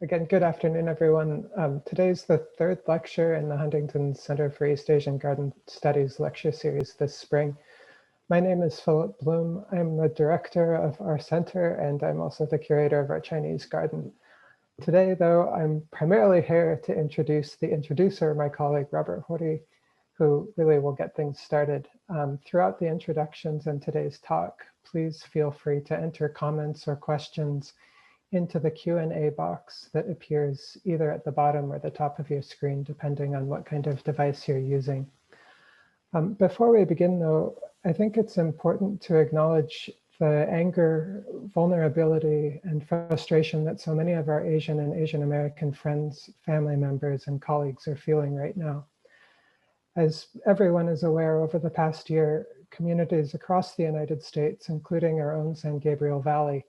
Again, good afternoon, everyone. Today's the third lecture in the Huntington Center for East Asian Garden Studies lecture series this spring. My name is Philip Bloom. I'm the director of our center, and I'm also the curator of our Chinese garden. Today, though, I'm primarily here to introduce the introducer, my colleague, Robert Hori, who really will get things started. Throughout the introductions and today's talk, please feel free to enter comments or questions into the Q&A box that appears either at the bottom or the top of your screen, depending on what kind of device you're using. Before we begin, though, I think it's important to acknowledge the anger, vulnerability, and frustration that so many of our Asian and Asian American friends, family members, and colleagues are feeling right now. As everyone is aware, over the past year, communities across the United States, including our own San Gabriel Valley,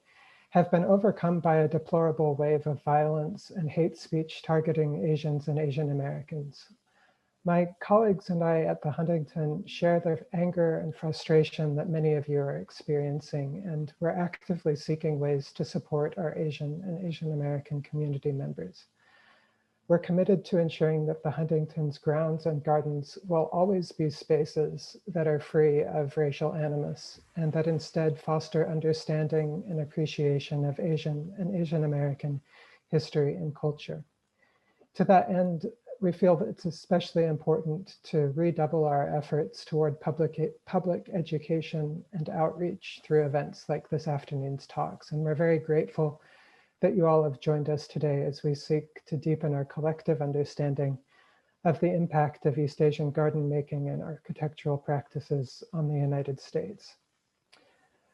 have been overcome by a deplorable wave of violence and hate speech targeting Asians and Asian Americans. My colleagues and I at the Huntington share the anger and frustration that many of you are experiencing, and we're actively seeking ways to support our Asian and Asian American community members. We're committed to ensuring that the Huntington's grounds and gardens will always be spaces that are free of racial animus and that instead foster understanding and appreciation of Asian and Asian American history and culture. To that end, we feel that it's especially important to redouble our efforts toward public education and outreach through events like this afternoon's talks. And we're very grateful that you all have joined us today as we seek to deepen our collective understanding of the impact of East Asian garden making and architectural practices on the United States.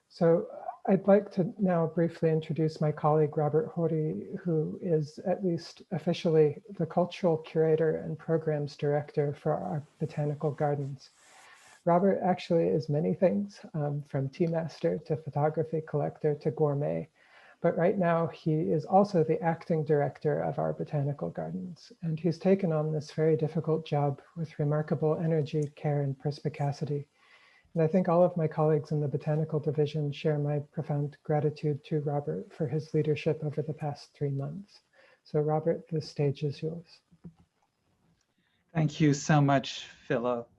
So I'd like to now briefly introduce my colleague, Robert Hori, who is at least officially the cultural curator and programs director for our botanical gardens. Robert actually is many things, from tea master to photography collector to gourmet. But right now he is also the acting director of our botanical gardens. And he's taken on this very difficult job with remarkable energy, care, and perspicacity. And I think all of my colleagues in the botanical division share my profound gratitude to Robert for his leadership over the past 3 months. So Robert, the stage is yours. Thank you so much, Philip.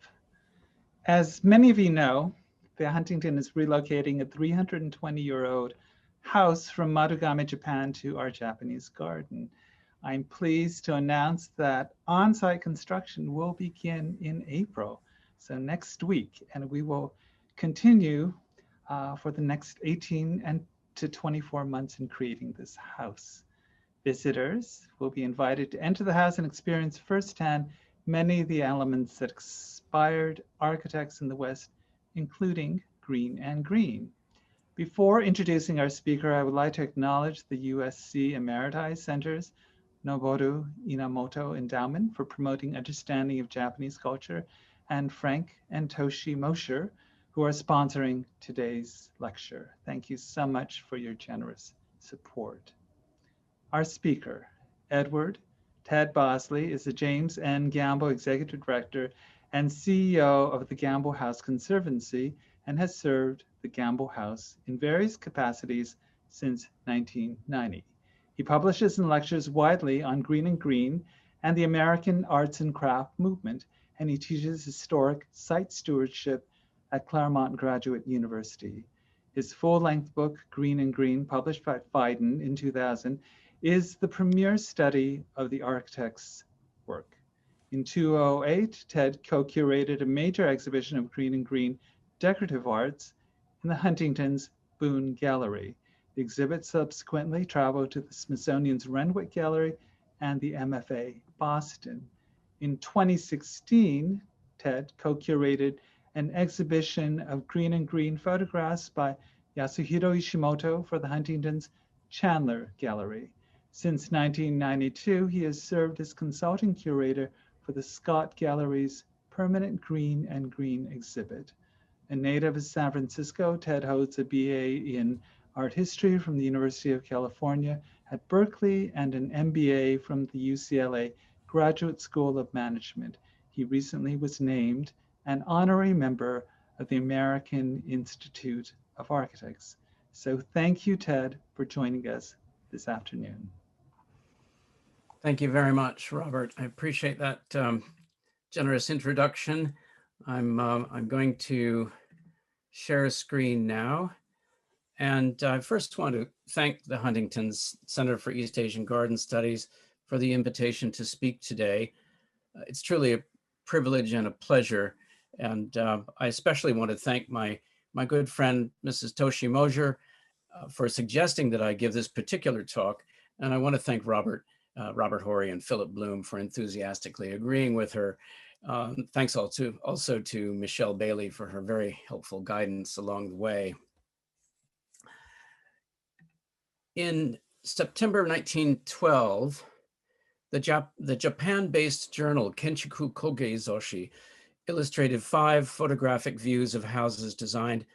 As many of you know, the Huntington is relocating a 320-year-old house from Marugame, Japan to our Japanese garden. I'm pleased to announce that on-site construction will begin in April, so next week, and we will continue for the next 18 to 24 months in creating this house. Visitors will be invited to enter the house and experience firsthand many of the elements that inspired architects in the West, including Greene Greene. Before introducing our speaker, I would like to acknowledge the USC Emeriti Center's Noboru Inamoto Endowment for promoting understanding of Japanese culture, and Frank and Toshi Mosher, who are sponsoring today's lecture. Thank you so much for your generous support. Our speaker, Edward Ted Bosley, is the James N. Gamble Executive Director and CEO of the Gamble House Conservancy and has served the Gamble House in various capacities since 1990. He publishes and lectures widely on Greene Greene and the American arts and craft movement, and he teaches historic site stewardship at Claremont Graduate University. His full-length book, Greene Greene, published by Phaidon in 2000, is the premier study of the architect's work. In 2008, Ted co-curated a major exhibition of Greene Greene decorative arts in the Huntington's Boone Gallery. The exhibit subsequently traveled to the Smithsonian's Renwick Gallery and the MFA Boston. In 2016, Ted co-curated an exhibition of Greene Greene photographs by Yasuhiro Ishimoto for the Huntington's Chandler Gallery. Since 1992, he has served as consulting curator for the Scott Gallery's permanent Greene Greene exhibit. A native of San Francisco, Ted holds a BA in art history from the University of California at Berkeley and an MBA from the UCLA Graduate School of Management. He recently was named an honorary member of the American Institute of Architects. So thank you, Ted, for joining us this afternoon. Thank you very much, Robert. I appreciate that generous introduction. I'm going to share a screen now. And I first want to thank the Huntington's Center for East Asian Garden Studies for the invitation to speak today. It's truly a privilege and a pleasure. And I especially want to thank my good friend, Mrs. Toshi Mosier, for suggesting that I give this particular talk. And I want to thank Robert Horry and Philip Bloom for enthusiastically agreeing with her. Thanks also to Michelle Bailey for her very helpful guidance along the way. In September 1912, the Japan-based journal Kenchiku Koge Zoshi illustrated 5 photographic views of houses designed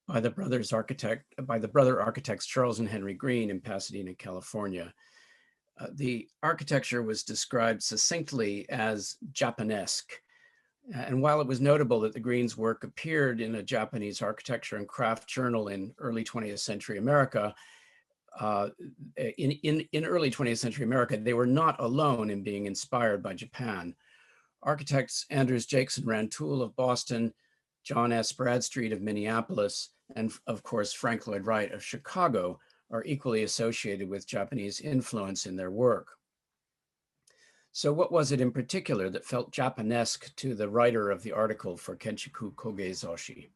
by the brother architects Charles and Henry Greene in Pasadena, California. The architecture was described succinctly as Japanesque. And while it was notable that the Greenes' work appeared in a Japanese architecture and craft journal in early 20th century America, in early 20th century America, they were not alone in being inspired by Japan. Architects Anders Jackson Rantoul of Boston, John S. Bradstreet of Minneapolis, and of course, Frank Lloyd Wright of Chicago are equally associated with Japanese influence in their work. So what was it in particular that felt Japanesque to the writer of the article for Kenchiku Koge Zoshi?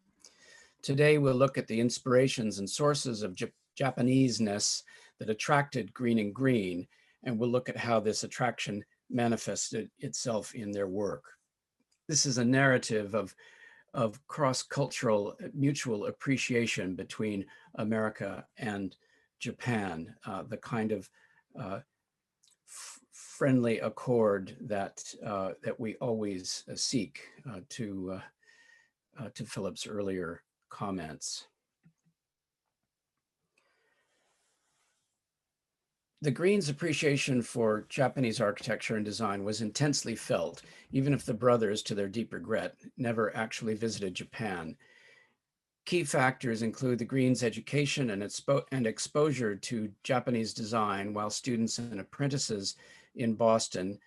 Today, we'll look at the inspirations and sources of Japanese-ness that attracted Greene Greene, and we'll look at how this attraction manifested itself in their work. This is a narrative of cross-cultural mutual appreciation between America and Japan, the kind of friendly accord that we always seek, to Philip's earlier comments. The Greenes' appreciation for Japanese architecture and design was intensely felt, even if the brothers, to their deep regret, never actually visited Japan. Key factors include the Greenes' education and exposure to Japanese design while students and apprentices in Boston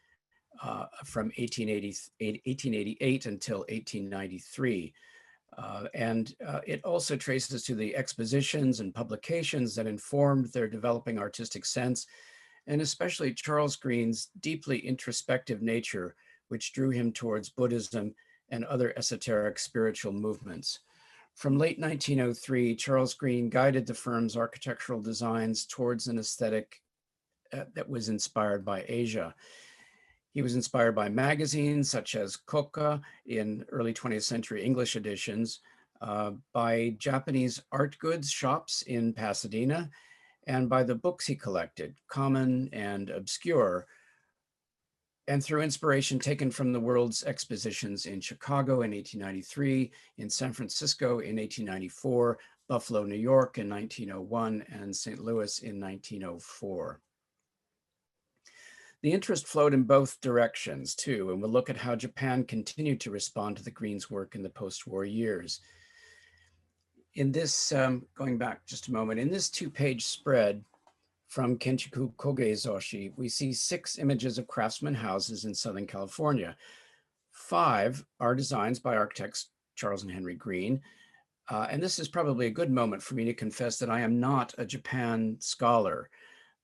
from 1888 until 1893. It also traces to the expositions and publications that informed their developing artistic sense, and especially Charles Greene's deeply introspective nature, which drew him towards Buddhism and other esoteric spiritual movements. From late 1903, Charles Greene guided the firm's architectural designs towards an aesthetic that was inspired by Asia. He was inspired by magazines such as Koka in early 20th century English editions, by Japanese art goods shops in Pasadena, and by the books he collected, common and obscure, and through inspiration taken from the world's expositions in Chicago in 1893, in San Francisco in 1894, Buffalo, New York in 1901, and St. Louis in 1904. The interest flowed in both directions too, and we'll look at how Japan continued to respond to the Greenes' work in the post-war years. In this, going back just a moment, in this 2-page spread from Kenchiku Koge Zoshi, we see 6 images of craftsman houses in Southern California. 5 are designs by architects Charles and Henry Greene. And this is probably a good moment for me to confess that I am not a Japan scholar.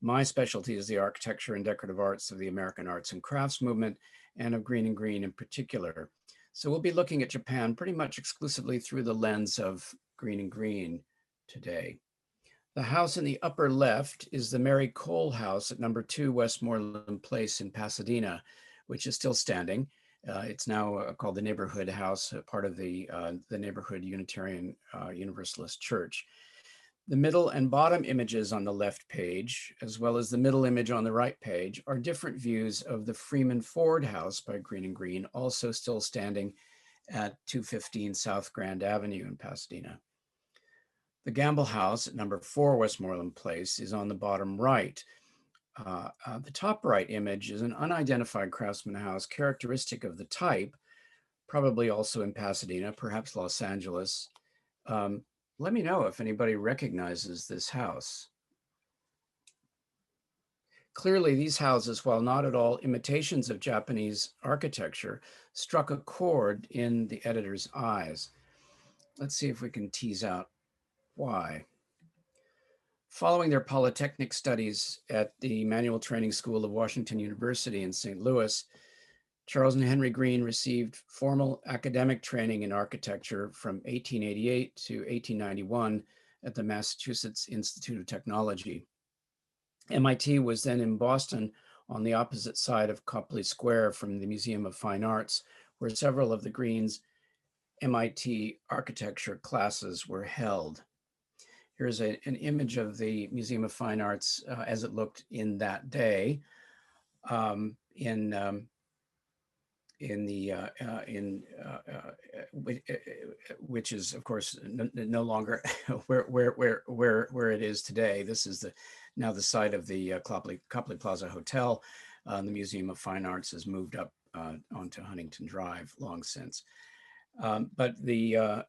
My specialty is the architecture and decorative arts of the American arts and crafts movement, and of Greene Greene in particular. So we'll be looking at Japan pretty much exclusively through the lens of Greene Greene today. The house in the upper left is the Mary Cole House at number 2 Westmoreland Place in Pasadena, which is still standing. It's now called the Neighborhood House, part of the Neighborhood Unitarian Universalist Church. The middle and bottom images on the left page, as well as the middle image on the right page, are different views of the Freeman Ford House by Greene Greene, also still standing at 215 South Grand Avenue in Pasadena. The Gamble House at number 4 Westmoreland Place is on the bottom right. The top right image is an unidentified craftsman house characteristic of the type, probably also in Pasadena, perhaps Los Angeles. Let me know if anybody recognizes this house. Clearly, these houses, while not at all imitations of Japanese architecture, struck a chord in the editor's eyes. Let's see if we can tease out why. Following their polytechnic studies at the Manual Training School of Washington University in St. Louis, Charles and Henry Greene received formal academic training in architecture from 1888 to 1891 at the Massachusetts Institute of Technology. MIT was then in Boston on the opposite side of Copley Square from the Museum of Fine Arts, where several of the Greene's MIT architecture classes were held. Here's an image of the Museum of Fine Arts as it looked in that day, which is of course no longer where it is today. This is now the site of the Copley Plaza Hotel. The Museum of Fine Arts has moved up onto Huntington Drive long since. But the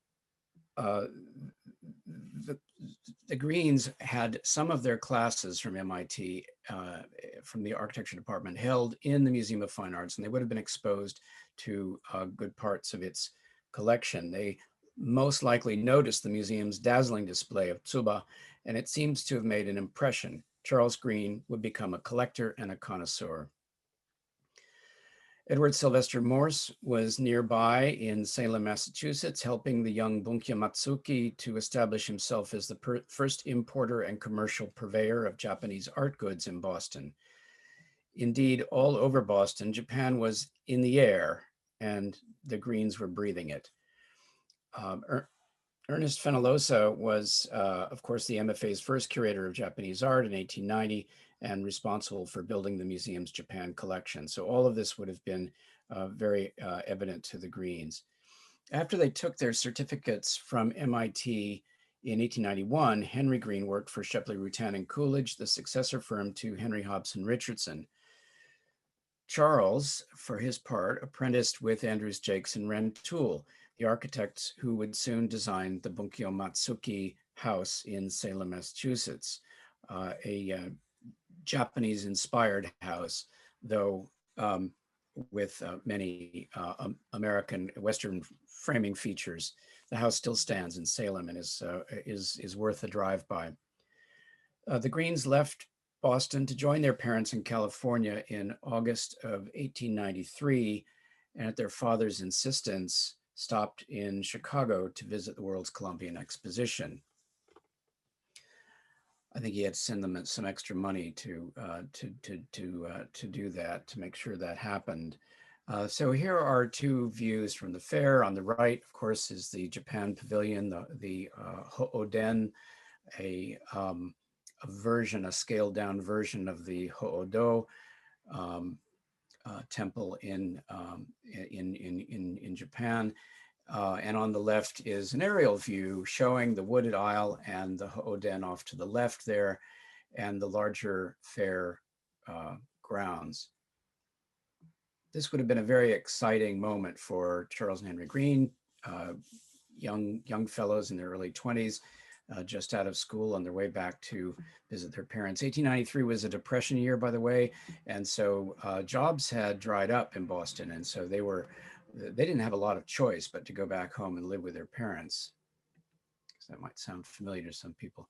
Greenes had some of their classes from MIT, from the architecture department, held in the Museum of Fine Arts, and they would have been exposed to good parts of its collection. They most likely noticed the museum's dazzling display of tsuba, and it seems to have made an impression. Charles Greene would become a collector and a connoisseur. Edward Sylvester Morse was nearby in Salem, Massachusetts, helping the young Bunkyo Matsuki to establish himself as the first importer and commercial purveyor of Japanese art goods in Boston. Indeed, all over Boston, Japan was in the air, and the Greenes were breathing it. Ernest Fenollosa was, of course, the MFA's first curator of Japanese art in 1890 and responsible for building the museum's Japan collection. So all of this would have been very evident to the Greenes. After they took their certificates from MIT in 1891, Henry Greene worked for Shepley, Rutan and Coolidge, the successor firm to Henry Hobson Richardson. Charles, for his part, apprenticed with Andrews Jakes and Rantoul, the architects who would soon design the Bunkyo Matsuki house in Salem, Massachusetts, a Japanese-inspired house, though with many American Western framing features. The house still stands in Salem and is worth a drive by. The Greenes left Boston to join their parents in California in August of 1893, and at their father's insistence, stopped in Chicago to visit the World's Columbian Exposition. I think he had to send them some extra money to do that, to make sure that happened. So here are two views from the fair. On the right, of course, is the Japan Pavilion, the Ho'oden, a scaled down version of the Ho'odo temple in Japan. And on the left is an aerial view showing the wooded aisle and the Ho'oden off to the left there, and the larger fair grounds. This would have been a very exciting moment for Charles and Henry Greene, young fellows in their early 20s, just out of school on their way back to visit their parents. 1893 was a Depression year, by the way, and so jobs had dried up in Boston, and so they didn't have a lot of choice but to go back home and live with their parents. So that might sound familiar to some people.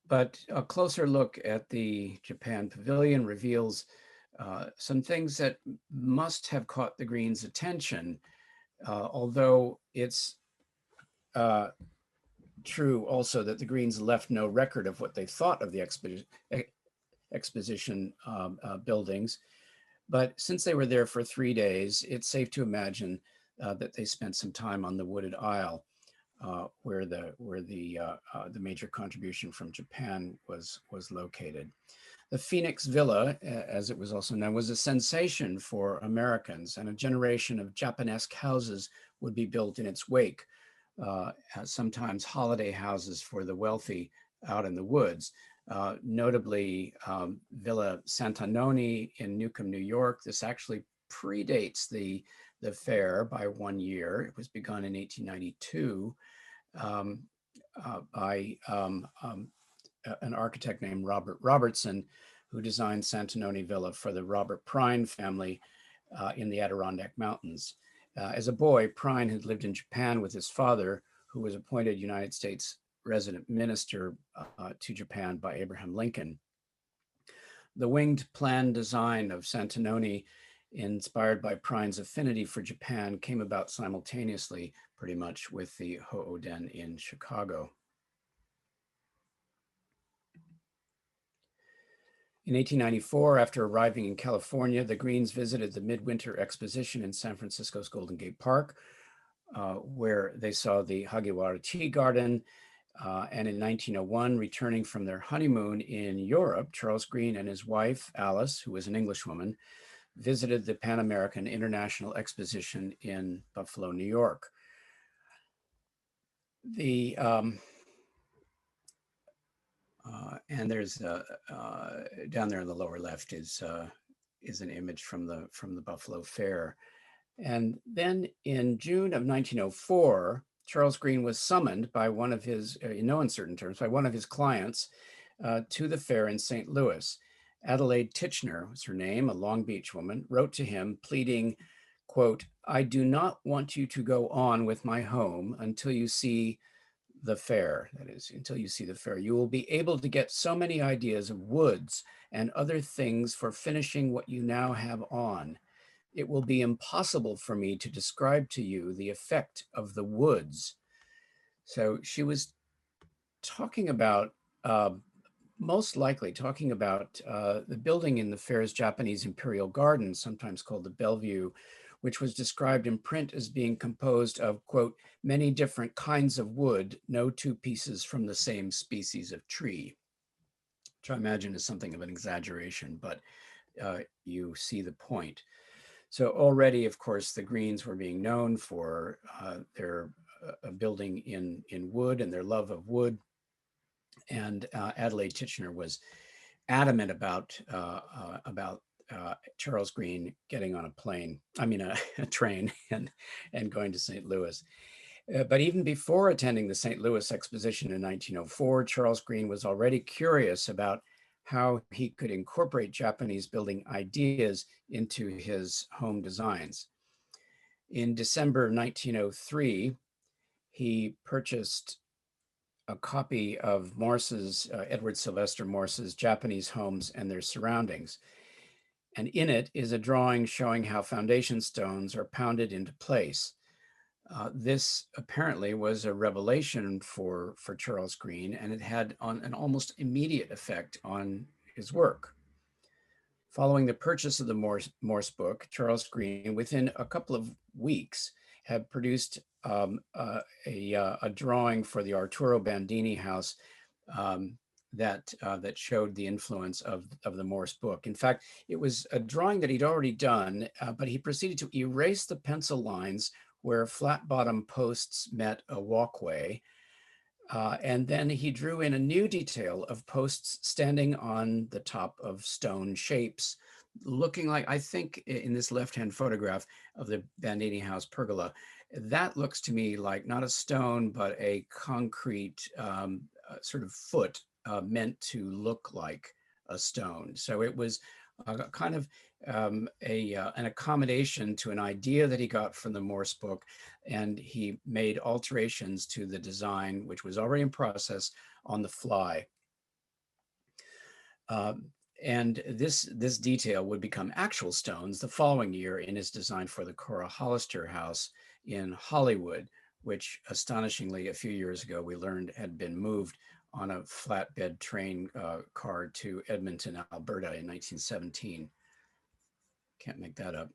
But a closer look at the Japan Pavilion reveals some things that must have caught the Greenes' attention, although it's true also that the Greenes left no record of what they thought of the exposition buildings. But since they were there for 3 days, it's safe to imagine that they spent some time on the wooded aisle, where the major contribution from Japan was located. The Phoenix Villa, as it was also known, was a sensation for Americans, and a generation of Japanesque houses would be built in its wake, sometimes holiday houses for the wealthy out in the woods. Notably, Villa Santanoni in Newcomb, New York. This actually predates the fair by 1 year. It was begun in 1892 by an architect named Robert Robertson, who designed Santanoni Villa for the Robert Prine family in the Adirondack Mountains. As a boy, Prine had lived in Japan with his father, who was appointed United States resident minister to Japan by Abraham Lincoln. The winged plan design of Santanoni, inspired by Prine's affinity for Japan, came about simultaneously, pretty much, with the Ho-Oh-Den in Chicago. In 1894, after arriving in California, the Greenes visited the Midwinter Exposition in San Francisco's Golden Gate Park, where they saw the Hagiwara Tea Garden. And in 1901, returning from their honeymoon in Europe, Charles Greene and his wife, Alice, who was an Englishwoman, visited the Pan American International Exposition in Buffalo, New York. And there's down there in the lower left is an image from the Buffalo Fair. And then in June of 1904, Charles Greene was summoned by one of his, in no uncertain terms, by one of his clients to the fair in St. Louis. Adelaide Titchener was her name, a Long Beach woman, wrote to him pleading, quote, "I do not want you to go on with my home until you see the fair," that is, until you see the fair. "You will be able to get so many ideas of woods and other things for finishing what you now have on. It will be impossible for me to describe to you the effect of the woods." So she was talking about, most likely talking about the building in the fair's Japanese Imperial Garden, sometimes called the Bellevue, which was described in print as being composed of, quote, "many different kinds of wood, no two pieces from the same species of tree," which I imagine is something of an exaggeration, but you see the point. So already, of course, the Greenes were being known for their building in wood and their love of wood. And Adelaide Titchener was adamant about Charles Greene getting on a train and going to St. Louis. But even before attending the St. Louis Exposition in 1904, Charles Greene was already curious about how he could incorporate Japanese building ideas into his home designs. In December 1903, he purchased a copy of Morse's, Edward Sylvester Morse's Japanese Homes and Their Surroundings. And in it is a drawing showing how foundation stones are pounded into place. This apparently was a revelation for Charles Greene, and it had an almost immediate effect on his work. Following the purchase of the Morse book, Charles Greene, within a couple of weeks, had produced a drawing for the Arturo Bandini house that showed the influence of the Morse book. In fact, it was a drawing that he'd already done, but he proceeded to erase the pencil lines where flat bottom posts met a walkway. And then he drew in a new detail of posts standing on the top of stone shapes, looking like, I think in this left-hand photograph of the Bandini house pergola, that looks to me like not a stone, but a concrete sort of foot meant to look like a stone. So it was kind of an accommodation to an idea that he got from the Morse book, and he made alterations to the design, which was already in process, on the fly. And this detail would become actual stones the following year in his design for the Cora Hollister house in Hollywood, which astonishingly a few years ago we learned had been moved on a flatbed train car to Edmonton, Alberta in 1917. Can't make that up.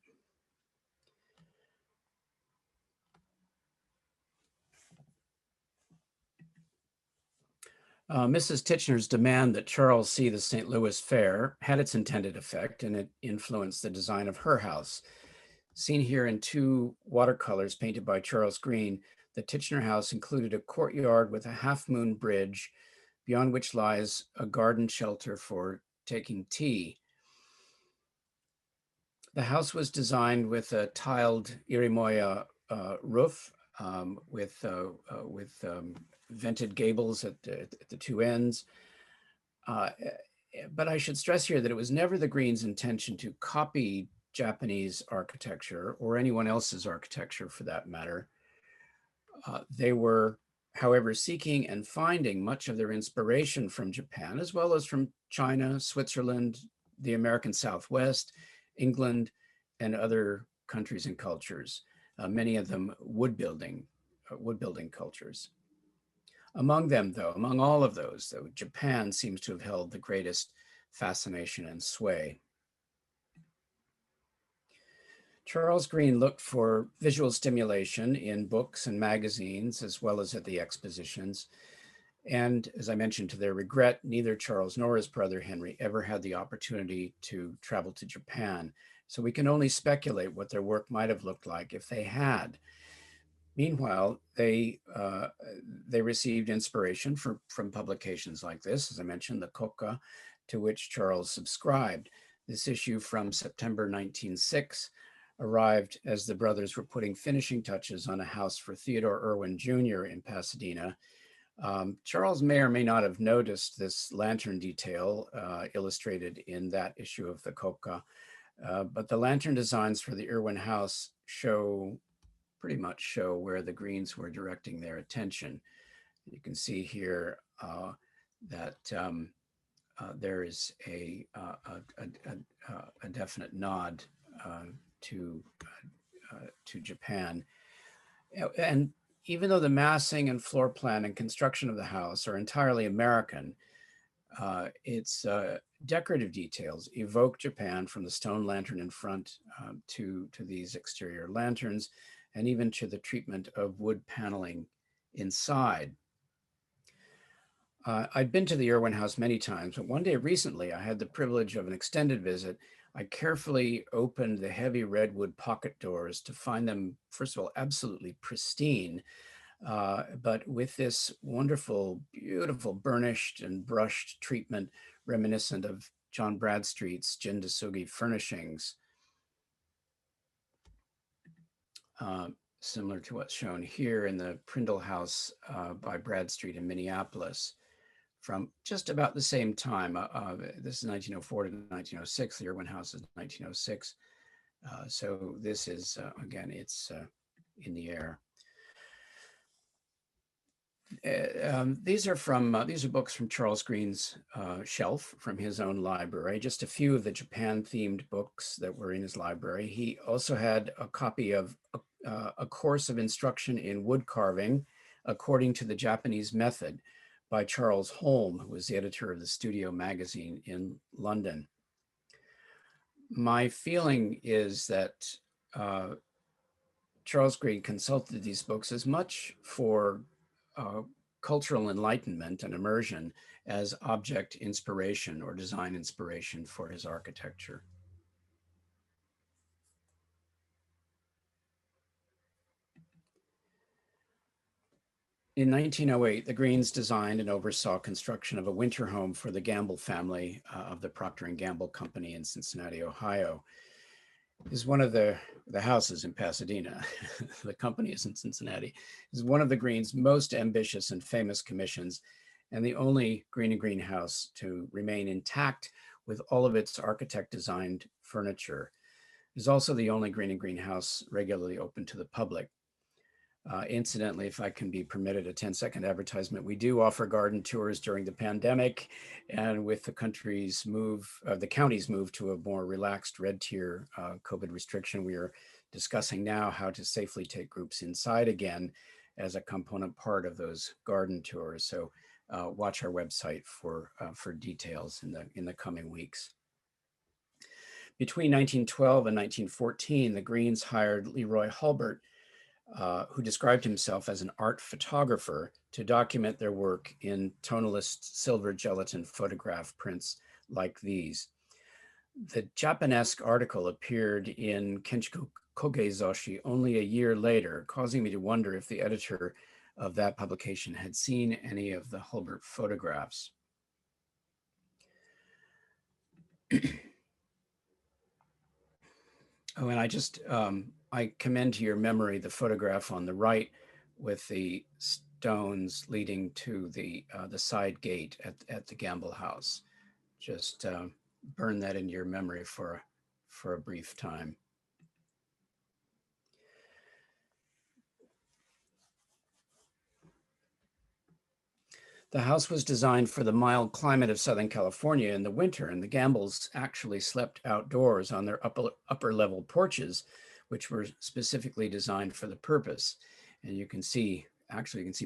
Mrs. Titchener's demand that Charles see the St. Louis Fair had its intended effect, and it influenced the design of her house. Seen here in two watercolors painted by Charles Greene, the Titchener house included a courtyard with a half-moon bridge, beyond which lies a garden shelter for taking tea. The house was designed with a tiled Irimoya roof with vented gables at the two ends. But I should stress here that it was never the Greenes' intention to copy Japanese architecture or anyone else's architecture for that matter. They were, however, seeking and finding much of their inspiration from Japan, as well as from China, Switzerland, the American Southwest, England, and other countries and cultures, many of them wood building cultures. Among them, though, among all of those, though, Japan seems to have held the greatest fascination and sway. Charles Greene looked for visual stimulation in books and magazines, as well as at the expositions. And as I mentioned, to their regret, neither Charles nor his brother Henry ever had the opportunity to travel to Japan. So we can only speculate what their work might have looked like if they had. Meanwhile, they received inspiration from publications like this, as I mentioned, the Koka, to which Charles subscribed. This issue from September 1906 arrived as the brothers were putting finishing touches on a house for Theodore Irwin Jr. in Pasadena. Charles may or may not have noticed this lantern detail illustrated in that issue of the Koka, but the lantern designs for the Irwin house pretty much show where the Greenes were directing their attention. You can see here that there is a definite nod to Japan. And even though the massing and floor plan and construction of the house are entirely American, its decorative details evoke Japan, from the stone lantern in front to these exterior lanterns, and even to the treatment of wood paneling inside. I'd been to the Irwin house many times, but one day recently I had the privilege of an extended visit. I carefully opened the heavy redwood pocket doors to find them, first of all, absolutely pristine, but with this wonderful, beautiful burnished and brushed treatment reminiscent of John Bradstreet's Jindasugi furnishings, similar to what's shown here in the Prindle House by Bradstreet in Minneapolis from just about the same time. This is 1904 to 1906. The Irwin House is 1906. So this is, again, it's in the air. These are books from Charles Greene's shelf from his own library, just a few of the Japan-themed books that were in his library. He also had a copy of a course of instruction in wood carving according to the Japanese method by Charles Holm, who was the editor of the Studio magazine in London. My feeling is that Charles Greene consulted these books as much for cultural enlightenment and immersion as object inspiration or design inspiration for his architecture. In 1908, the Greenes designed and oversaw construction of a winter home for the Gamble family of the Procter & Gamble Company in Cincinnati, Ohio. Is one of the houses in Pasadena, the company is in Cincinnati, is one of the Greenes' most ambitious and famous commissions, and the only Greene Greene house to remain intact with all of its architect-designed furniture. It is also the only Greene Greene house regularly open to the public. Incidentally, if I can be permitted a 10-second advertisement, we do offer garden tours during the pandemic, and with the country's move, the county's move to a more relaxed red tier COVID restriction, we are discussing now how to safely take groups inside again as a component part of those garden tours. So watch our website for details in the coming weeks. Between 1912 and 1914, the Greenes hired Leroy Hulbert, who described himself as an art photographer, to document their work in tonalist silver gelatin photograph prints like these. The Japanesque article appeared in Kenshiko Kogezoshi only a year later, causing me to wonder if the editor of that publication had seen any of the Hulbert photographs. Oh, and I just, I commend to your memory the photograph on the right with the stones leading to the side gate at the Gamble house. Just burn that into your memory for a brief time. The house was designed for the mild climate of Southern California in the winter, and the Gambles actually slept outdoors on their upper level porches, which were specifically designed for the purpose. And you can see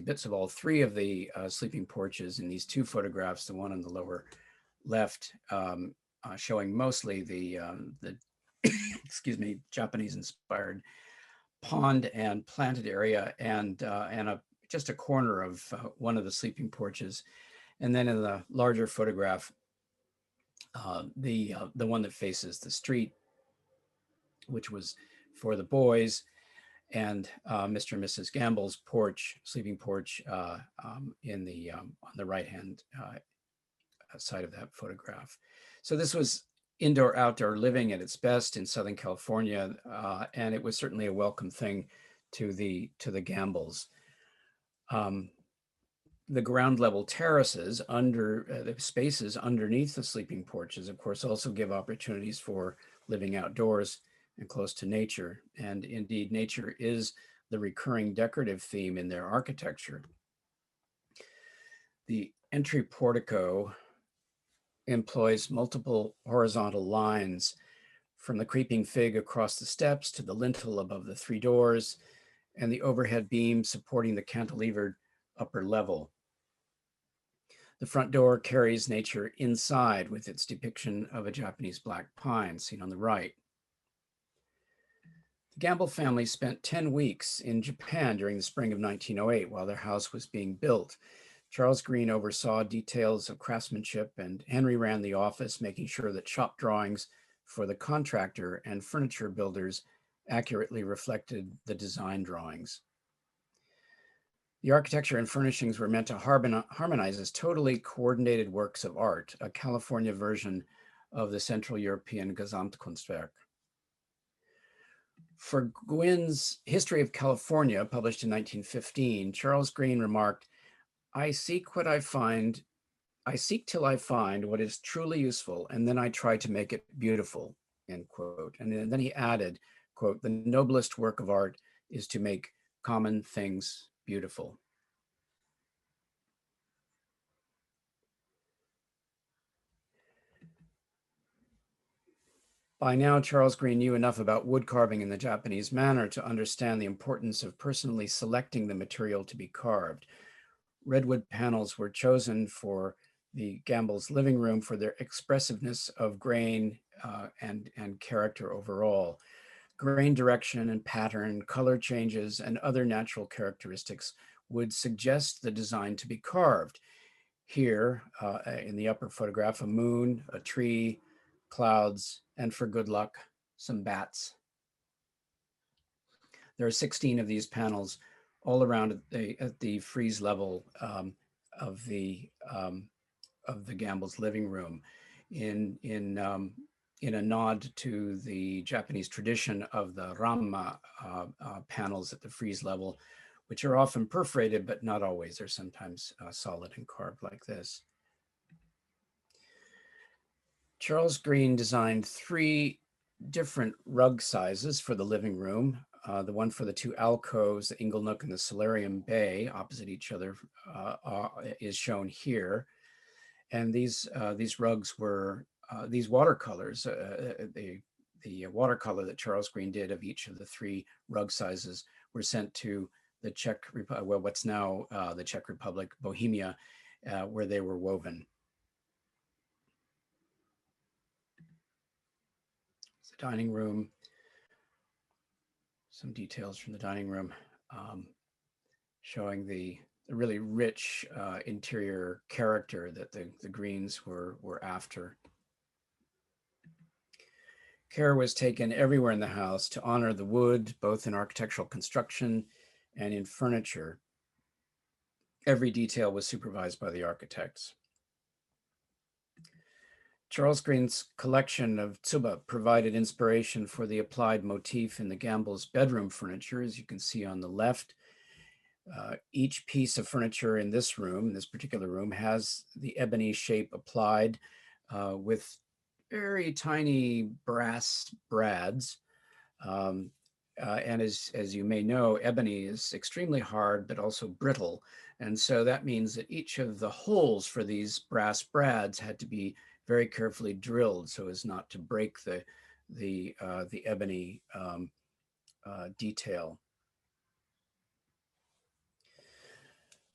bits of all three of the sleeping porches in these two photographs, the one on the lower left showing mostly the excuse me, Japanese-inspired pond and planted area, and just a corner of one of the sleeping porches. And then in the larger photograph, the one that faces the street, which was for the boys, and Mr. and Mrs. Gamble's porch, sleeping porch, on the right-hand side of that photograph. So this was indoor-outdoor living at its best in Southern California, and it was certainly a welcome thing to the Gambles. The ground level terraces under the spaces underneath the sleeping porches, of course, also give opportunities for living outdoors and close to nature. And indeed, nature is the recurring decorative theme in their architecture. The entry portico employs multiple horizontal lines from the creeping fig across the steps to the lintel above the three doors and the overhead beam supporting the cantilevered upper level. The front door carries nature inside with its depiction of a Japanese black pine seen on the right. The Gamble family spent 10 weeks in Japan during the spring of 1908 while their house was being built. Charles Greene oversaw details of craftsmanship, and Henry ran the office, making sure that shop drawings for the contractor and furniture builders accurately reflected the design drawings. The architecture and furnishings were meant to harmonize as totally coordinated works of art, a California version of the Central European Gesamtkunstwerk. For Gwynne's History of California, published in 1915, Charles Greene remarked, I seek till I find what is truly useful, and then I try to make it beautiful, end quote. And then he added, quote, the noblest work of art is to make common things beautiful. By now, Charles Greene knew enough about wood carving in the Japanese manner to understand the importance of personally selecting the material to be carved. Redwood panels were chosen for the Gamble's living room for their expressiveness of grain and character overall. Grain direction and pattern, color changes, and other natural characteristics would suggest the design to be carved. Here, in the upper photograph, a moon, a tree, clouds, and for good luck, some bats. There are 16 of these panels all around at the frieze level of the Gamble's living room, in a nod to the Japanese tradition of the ramma panels at the frieze level, which are often perforated, but not always. They're sometimes solid and carved like this. Charles Greene designed 3 different rug sizes for the living room. The one for the 2 alcoves, the Inglenook and the Solarium Bay, opposite each other, is shown here. And these rugs were these watercolors. The watercolor that Charles Greene did of each of the 3 rug sizes were sent to the Czech Republic, well, what's now the Czech Republic, Bohemia, where they were woven. The dining room. Some details from the dining room showing the really rich interior character that the Greenes were after. Care was taken everywhere in the house to honor the wood, both in architectural construction and in furniture. Every detail was supervised by the architects. Charles Greene's collection of tsuba provided inspiration for the applied motif in the Gamble's bedroom furniture, as you can see on the left. Each piece of furniture in this room, this particular room, has the ebony shape applied with very tiny brass brads. And as you may know, ebony is extremely hard, but also brittle. And so that means that each of the holes for these brass brads had to be very carefully drilled so as not to break the ebony detail.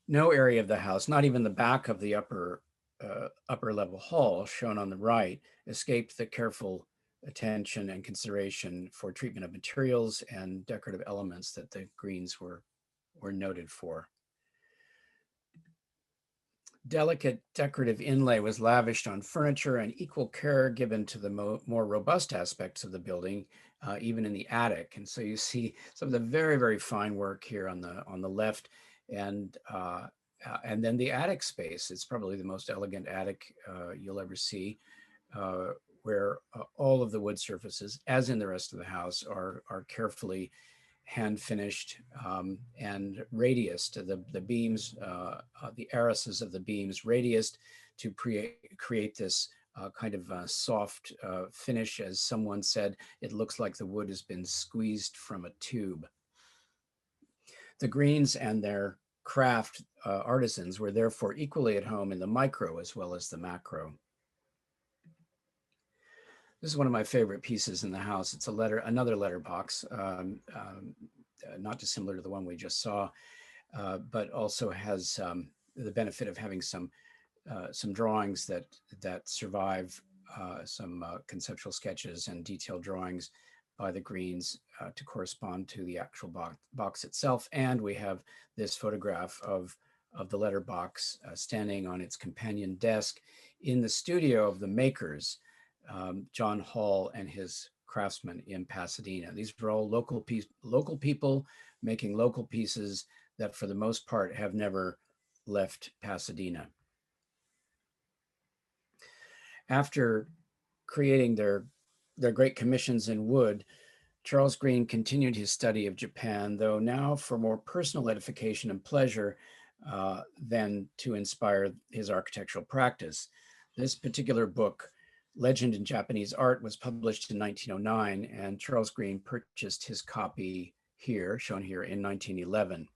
No area of the house, not even the back of the upper level hall shown on the right, escaped the careful attention and consideration for treatment of materials and decorative elements that the Greenes were noted for. Delicate decorative inlay was lavished on furniture and equal care given to the more robust aspects of the building, even in the attic. And so you see some of the very, very fine work here on the left, and then the attic space. It's probably the most elegant attic you'll ever see, where all of the wood surfaces, as in the rest of the house, are carefully hand finished and radiused. The beams, the arises of the beams radiused to create this kind of soft finish. As someone said, it looks like the wood has been squeezed from a tube. The Greenes and their craft artisans were therefore equally at home in the micro as well as the macro. This is one of my favorite pieces in the house. It's another letterbox, not dissimilar to the one we just saw, but also has the benefit of having some drawings that survive, some conceptual sketches and detailed drawings by the Greenes to correspond to the actual box itself. And we have this photograph of the letterbox standing on its companion desk in the studio of the makers, John Hall and his craftsmen in Pasadena. These were all local people making local pieces that for the most part have never left Pasadena. After creating their great commissions in wood, Charles Greene continued his study of Japan, though now for more personal edification and pleasure than to inspire his architectural practice. This particular book, Legend in Japanese Art, was published in 1909, and Charles Greene purchased his copy here, shown here, in 1911.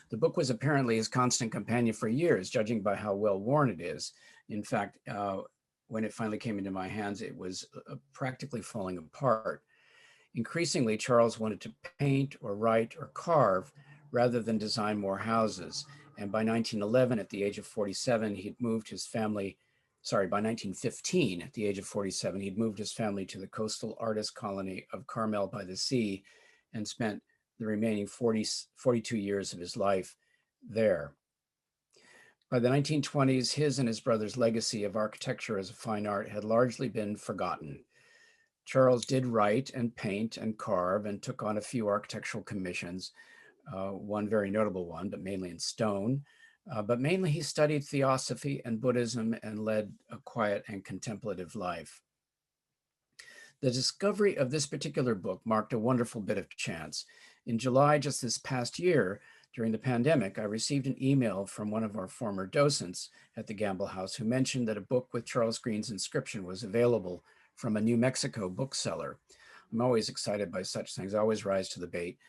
The book was apparently his constant companion for years, judging by how well worn it is. In fact, when it finally came into my hands, it was practically falling apart. Increasingly, Charles wanted to paint or write or carve rather than design more houses. And by 1911, at the age of 47, he'd moved his family, by 1915, at the age of 47, he'd moved his family to the coastal artist colony of Carmel by the Sea and spent the remaining 42 years of his life there. By the 1920s, his and his brother's legacy of architecture as a fine art had largely been forgotten. Charles did write and paint and carve and took on a few architectural commissions, one very notable one, but mainly in stone. But mainly he studied theosophy and Buddhism and led a quiet and contemplative life. The discovery of this particular book marked a wonderful bit of chance. In July, just this past year, during the pandemic, I received an email from one of our former docents at the Gamble House who mentioned that a book with Charles Greene's inscription was available from a New Mexico bookseller. I'm always excited by such things. I always rise to the bait.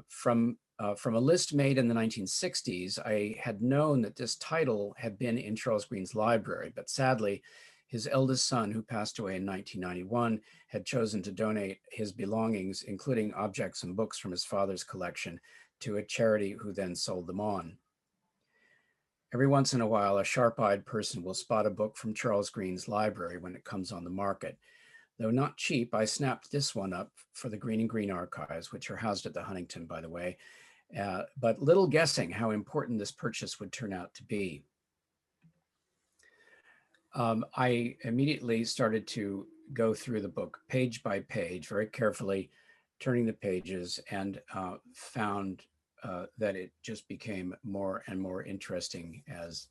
From a list made in the 1960s, I had known that this title had been in Charles Greene's library, but sadly, his eldest son, who passed away in 1991, had chosen to donate his belongings, including objects and books from his father's collection, to a charity who then sold them on. Every once in a while, a sharp-eyed person will spot a book from Charles Greene's library when it comes on the market. Though not cheap, I snapped this one up for the Greene Greene archives, which are housed at the Huntington, by the way, but little guessing how important this purchase would turn out to be. I immediately started to go through the book page by page, very carefully, turning the pages, and found that it just became more and more interesting as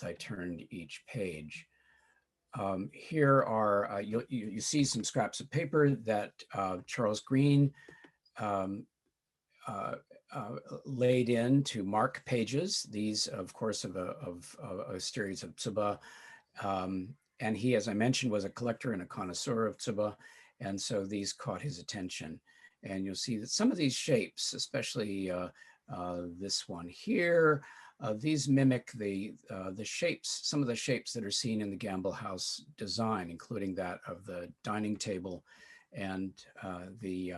I turned each page. Here are, you see some scraps of paper that Charles Greene laid in to mark pages. These, of course, of a series of tsuba. And he, as I mentioned, was a collector and a connoisseur of tsuba. And so these caught his attention. And you'll see that some of these shapes, especially this one here, these mimic the shapes, some of the shapes that are seen in the Gamble House design, including that of the dining table and the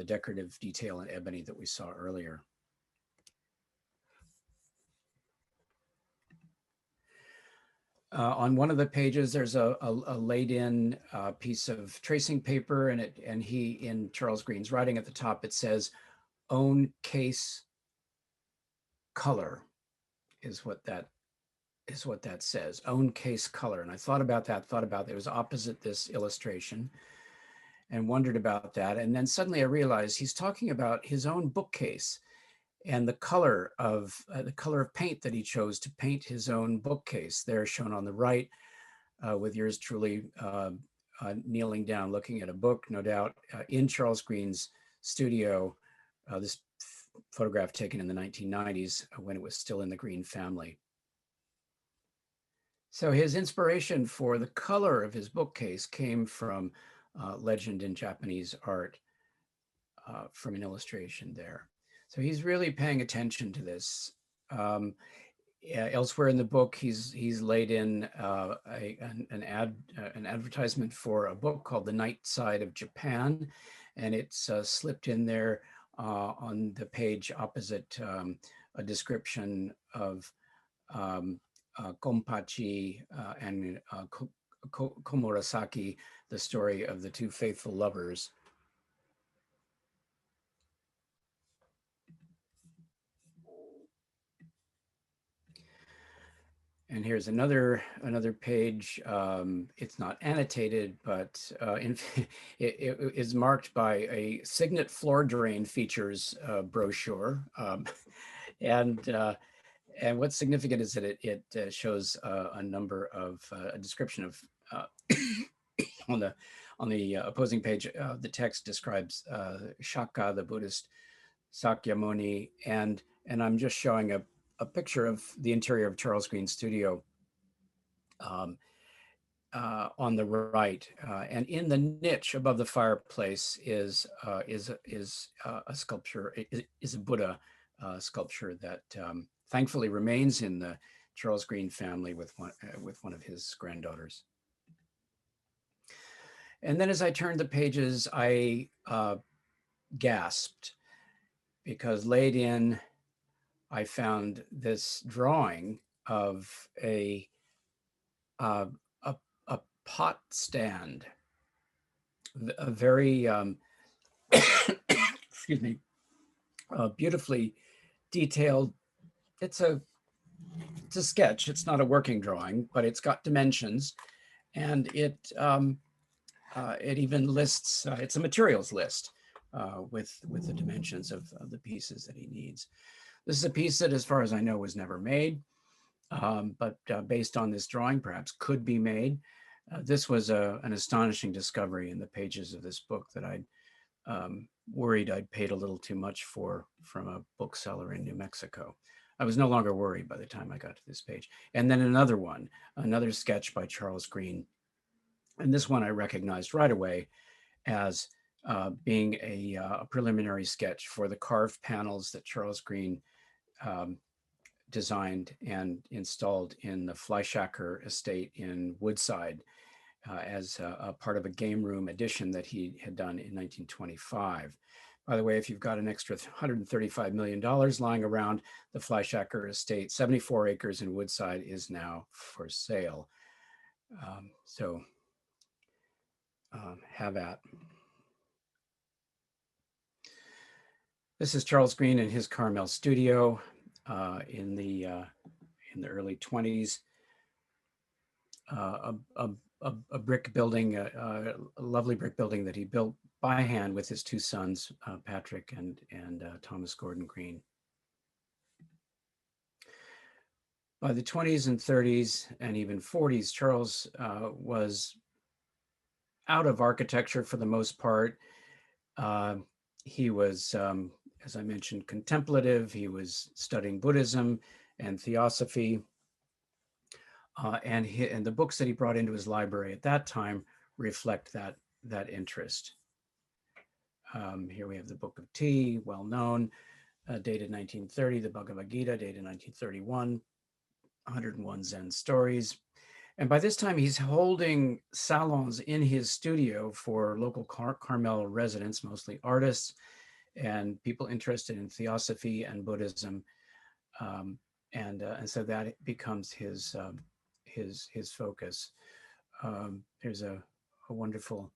decorative detail in ebony that we saw earlier. On one of the pages, there's a laid-in piece of tracing paper, and he, in Charles Greene's writing at the top, it says, "Own case color," is what that says. Own case color. And I thought about that. It was opposite this illustration, and wondered about that. And then suddenly I realized he's talking about his own bookcase and the color of paint that he chose to paint his own bookcase. There, shown on the right, with yours truly kneeling down, looking at a book, no doubt, in Charles Greene's studio. This photograph taken in the 1990s when it was still in the Greene family. So his inspiration for the color of his bookcase came from legend in Japanese art, from an illustration there. So he's really paying attention to this. Elsewhere in the book, he's laid in an advertisement for a book called The Night Side of Japan, and it's slipped in there on the page opposite a description of Gompachi and Komurasaki, the story of the two faithful lovers. And here's another page. It's not annotated, but it is marked by a Signet floor drain features brochure. And what's significant is that it shows a number of a description of on the opposing page. The text describes Shaka, the Buddhist Sakyamuni, and I'm just showing a picture of the interior of Charles Greene's studio on the right, and in the niche above the fireplace is a sculpture, is a Buddha sculpture that thankfully remains in the Charles Greene family with one of his granddaughters. And then as I turned the pages, I gasped, because laid in I found this drawing of a pot stand, a very excuse me, beautifully detailed. It's a sketch. It's not a working drawing, but it's got dimensions, and it even lists. It's a materials list with the dimensions of the pieces that he needs. This is a piece that, as far as I know, was never made, but based on this drawing, perhaps could be made. This was an astonishing discovery in the pages of this book that I'd worried I'd paid a little too much for from a bookseller in New Mexico. I was no longer worried by the time I got to this page. And then another sketch by Charles Greene. And this one I recognized right away as being a preliminary sketch for the carved panels that Charles Greene designed and installed in the Fleischacker estate in Woodside as a part of a game room addition that he had done in 1925. By the way, if you've got an extra $135 million lying around, the Fleischacker estate, 74 acres in Woodside, is now for sale. So have at. This is Charles Greene in his Carmel studio in the early 20s. A brick building, a lovely brick building that he built by hand with his two sons, Patrick and Thomas Gordon Greene. By the 20s and 30s and even 40s, Charles was out of architecture for the most part. He was as I mentioned, contemplative. He was studying Buddhism and theosophy. And the books that he brought into his library at that time reflect that interest. Here we have the Book of Tea, well known, dated 1930, the Bhagavad Gita, dated 1931, 101 Zen stories. And by this time, he's holding salons in his studio for local Carmel residents, mostly artists and people interested in theosophy and Buddhism. And so that becomes his focus. Here's a wonderful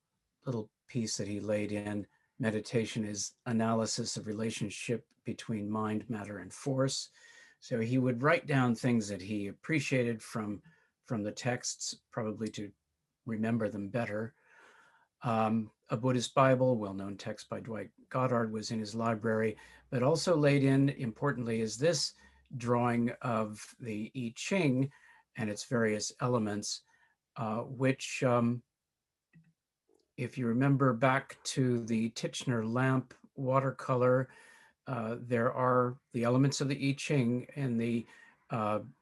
little piece that he laid in. Meditation is analysis of relationship between mind, matter, and force. So he would write down things that he appreciated from the texts, probably to remember them better. A Buddhist Bible, well-known text by Dwight Goddard, was in his library, but also laid in, importantly, is this drawing of the I Ching and its various elements, which, if you remember back to the Titchener lamp watercolor, there are the elements of the I Ching and the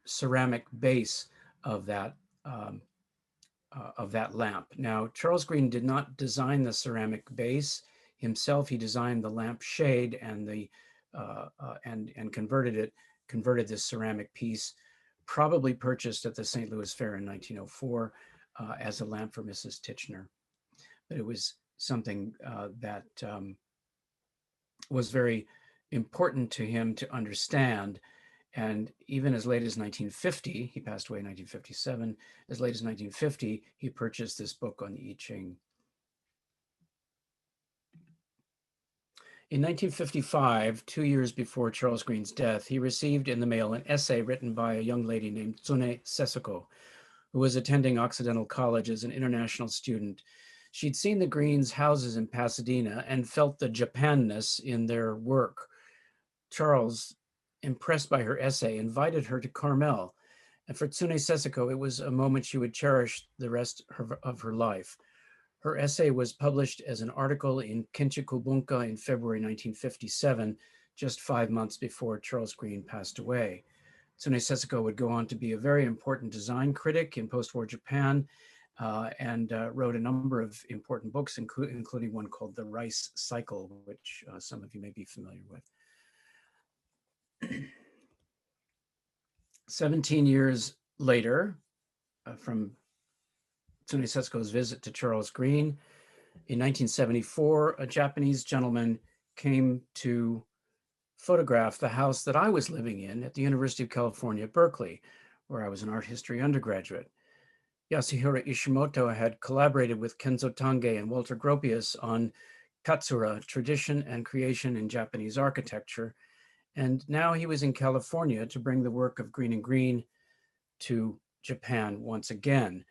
ceramic base of that lamp. Now, Charles Greene did not design the ceramic base himself. He designed the lamp shade and and converted this ceramic piece, probably purchased at the St. Louis Fair in 1904 as a lamp for Mrs. Titchener. But it was something that was very important to him to understand. And even as late as 1950, he passed away in 1957, as late as 1950, he purchased this book on I Ching. In 1955, 2 years before Charles Greene's death, he received in the mail an essay written by a young lady named Tsune Sesako, who was attending Occidental College as an international student. She'd seen the Greenes' houses in Pasadena and felt the Japanness in their work. Charles, impressed by her essay, invited her to Carmel. And for Tsune Sesako, it was a moment she would cherish the rest of her life. Her essay was published as an article in Kinchiku Bunka in February 1957, just 5 months before Charles Greene passed away. Tsune Sesako would go on to be a very important design critic in post-war Japan, and wrote a number of important books, including one called The Rice Cycle, which some of you may be familiar with. 17 years later, from Tsune Sesako's visit to Charles Greene, in 1974, a Japanese gentleman came to photograph the house that I was living in at the University of California at Berkeley, where I was an art history undergraduate. Yasuhiro Ishimoto had collaborated with Kenzo Tange and Walter Gropius on Katsura, Tradition and Creation in Japanese Architecture, and now he was in California to bring the work of Greene Greene to Japan once again.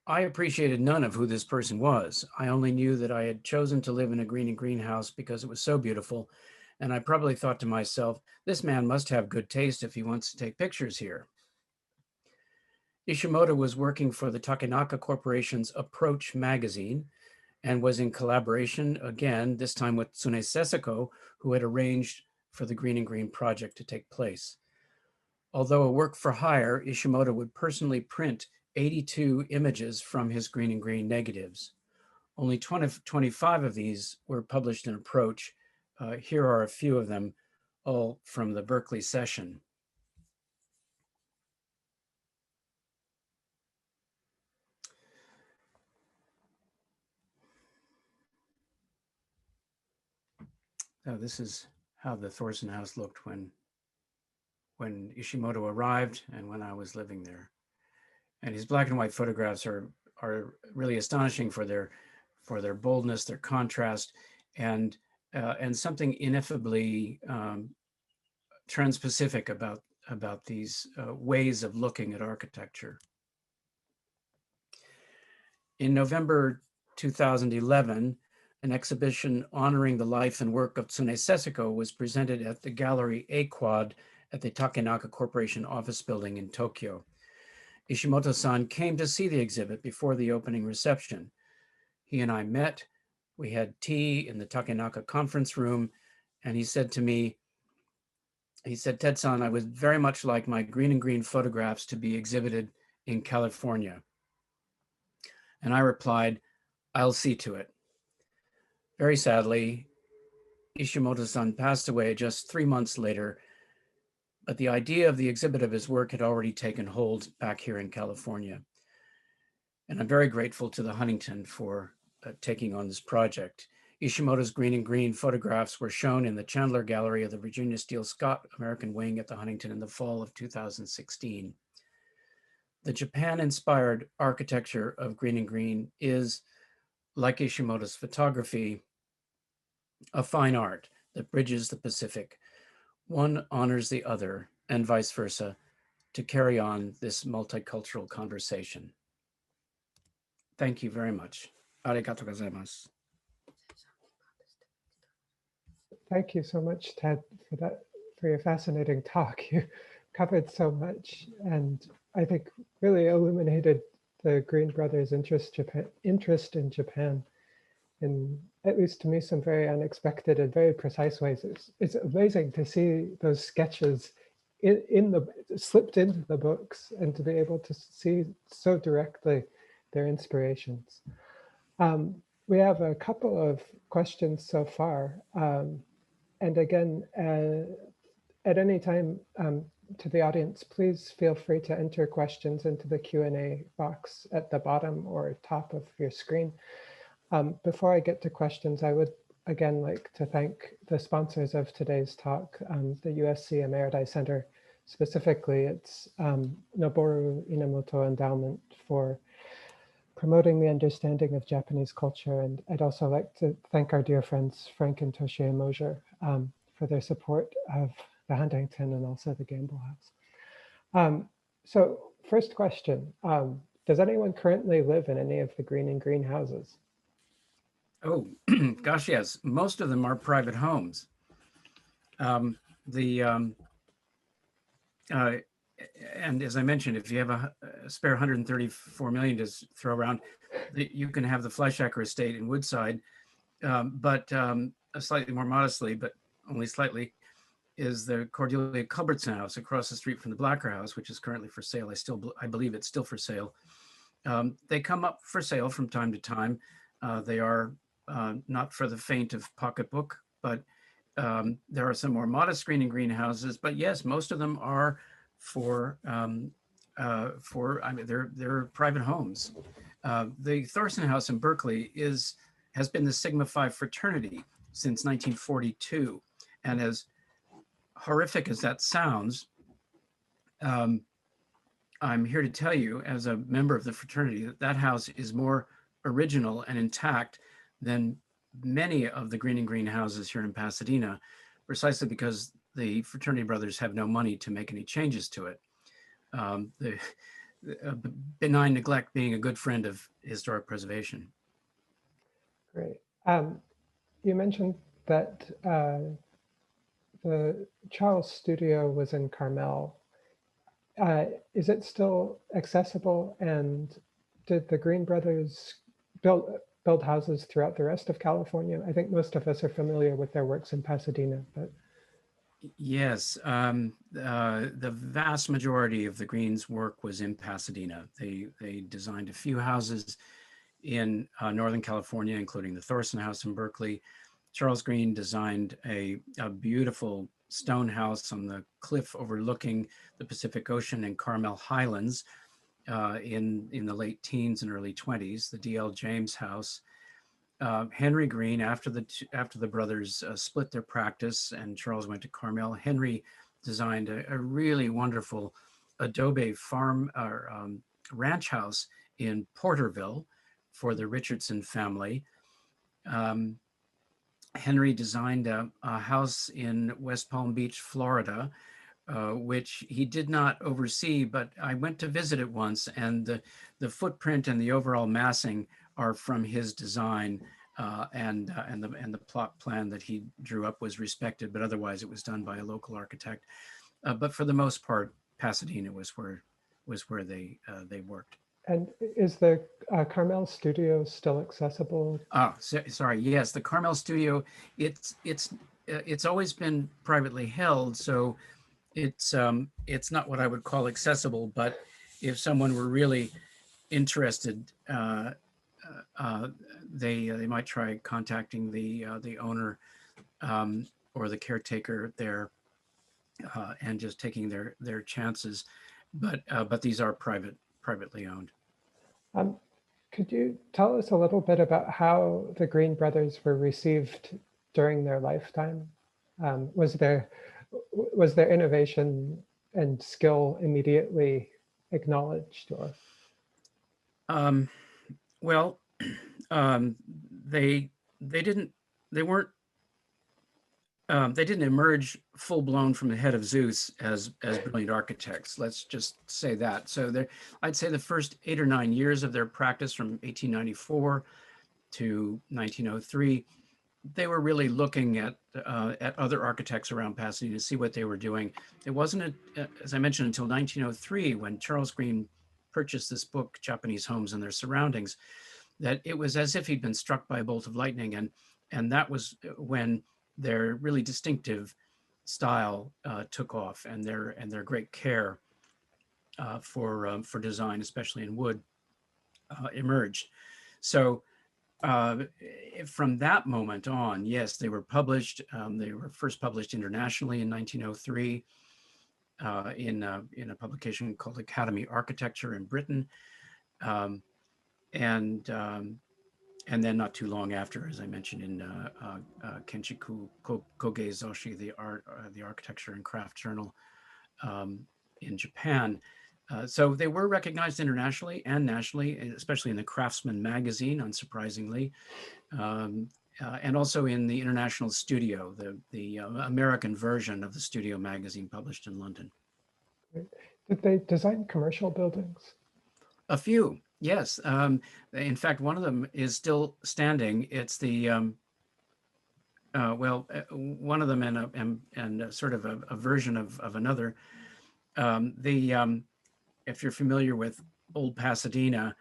I appreciated none of who this person was. I only knew that I had chosen to live in a Greene Greene house because it was so beautiful, and I probably thought to myself, this man must have good taste if he wants to take pictures here. Ishimoto was working for the Takenaka Corporation's Approach magazine and was in collaboration again, this time with Tsune Sesako, who had arranged for the Greene Greene project to take place. Although a work for hire, Ishimoto would personally print 82 images from his Greene Greene negatives. Only 25 of these were published in Approach. Here are a few of them, all from the Berkeley session. So this is how the Thorson house looked when Ishimoto arrived and when I was living there. And his black and white photographs are really astonishing for their boldness, their contrast, and something ineffably trans-Pacific about these ways of looking at architecture. In November 2011, an exhibition honoring the life and work of Tsune Sesako was presented at the Gallery A Quad at the Takenaka Corporation office building in Tokyo. Ishimoto-san came to see the exhibit before the opening reception. He and I met. We had tea in the Takenaka conference room. and he said to me, he said, "Ted-san, I would very much like my Greene Greene photographs to be exhibited in California." And I replied, "I'll see to it." Very sadly, Ishimoto-san passed away just 3 months later, but the idea of the exhibit of his work had already taken hold back here in California. And I'm very grateful to the Huntington for taking on this project. Ishimoto's Greene Greene photographs were shown in the Chandler Gallery of the Virginia Steele Scott American Wing at the Huntington in the fall of 2016. The Japan-inspired architecture of Greene Greene is, like Ishimoto's photography, a fine art that bridges the Pacific. One honors the other, and vice versa, to carry on this multicultural conversation. Thank you very much. Arigatou gozaimasu. Thank you so much, Ted, for that, for your fascinating talk. You covered so much, and I think really illuminated the Greene brothers' interest in Japan in, at least to me, some very unexpected and very precise ways. It's amazing to see those sketches slipped into the books and to be able to see so directly their inspirations. We have a couple of questions so far. And again, at any time to the audience, please feel free to enter questions into the Q&A box at the bottom or top of your screen. Before I get to questions, I would again like to thank the sponsors of today's talk, the USC Emeriti Center, specifically its Noboru Inamoto Endowment for promoting the understanding of Japanese culture. And I'd also like to thank our dear friends, Frank and Toshie Mosier, for their support of the Huntington and also the Gamble House. So first question, does anyone currently live in any of the Greene Greene houses? Oh, gosh, yes. Most of them are private homes. And as I mentioned, if you have a spare 134 million to throw around, you can have the Fleischacker estate in Woodside, but slightly more modestly, but only slightly, is the Cordelia Culbertson house across the street from the Blacker house, which is currently for sale. I believe it's still for sale. They come up for sale from time to time. They are not for the faint of pocketbook, but there are some more modest Greene Greene houses. But yes, most of them are for I mean, they're private homes. The Thorson House in Berkeley has been the Sigma Phi fraternity since 1942, and as horrific as that sounds, I'm here to tell you, as a member of the fraternity, that house is more original and intact than many of the Greene Greene houses here in Pasadena, precisely because the fraternity brothers have no money to make any changes to it. The benign neglect being a good friend of historic preservation. Great. You mentioned that the Charles studio was in Carmel. Is it still accessible? And did the Greene brothers build houses throughout the rest of California? I think most of us are familiar with their works in Pasadena, but. Yes, the vast majority of the Greenes' work was in Pasadena. They designed a few houses in Northern California, including the Thorson House in Berkeley. Charles Greene designed a beautiful stone house on the cliff overlooking the Pacific Ocean in Carmel Highlands in the late teens and early 20s, the D.L. James House. Henry Greene, after the brothers split their practice and Charles went to Carmel, Henry designed a really wonderful adobe farm or ranch house in Porterville for the Richardson family. Henry designed a house in West Palm Beach, Florida, which he did not oversee, but I went to visit it once, and the footprint and the overall massing are from his design, and the plot plan that he drew up was respected, but otherwise it was done by a local architect. But for the most part, Pasadena was where they worked. And is the Carmel studio still accessible? Oh, sorry. Yes, the Carmel studio. It's it's always been privately held, so it's not what I would call accessible. But if someone were really interested, they might try contacting the owner or the caretaker there and just taking their chances. But these are privately owned. Could you tell us a little bit about how the Greene brothers were received during their lifetime? Was their innovation and skill immediately acknowledged, or? Well, they didn't they weren't they didn't emerge full blown from the head of Zeus as brilliant architects. Let's just say that. So I'd say the first 8 or 9 years of their practice, from 1894 to 1903, they were really looking at other architects around Pasadena to see what they were doing. It wasn't, as I mentioned, until 1903 when Charles Greene purchased this book, Japanese Homes and Their Surroundings, that it was as if he'd been struck by a bolt of lightning, and that was when their really distinctive style took off, and their great care for design, especially in wood, emerged. So from that moment on, yes, they were published. They were first published internationally in 1903 in a publication called Academy Architecture in Britain, and then not too long after, as I mentioned, in Kenshiku Koge Zoshi, the Architecture and Craft Journal in Japan. So they were recognized internationally and nationally, especially in the Craftsman magazine, unsurprisingly, and also in the International Studio, the American version of the Studio magazine published in London. Did they design commercial buildings? A few, yes. In fact, one of them is still standing. It's the one of them and sort of a version of another. If you're familiar with Old Pasadena,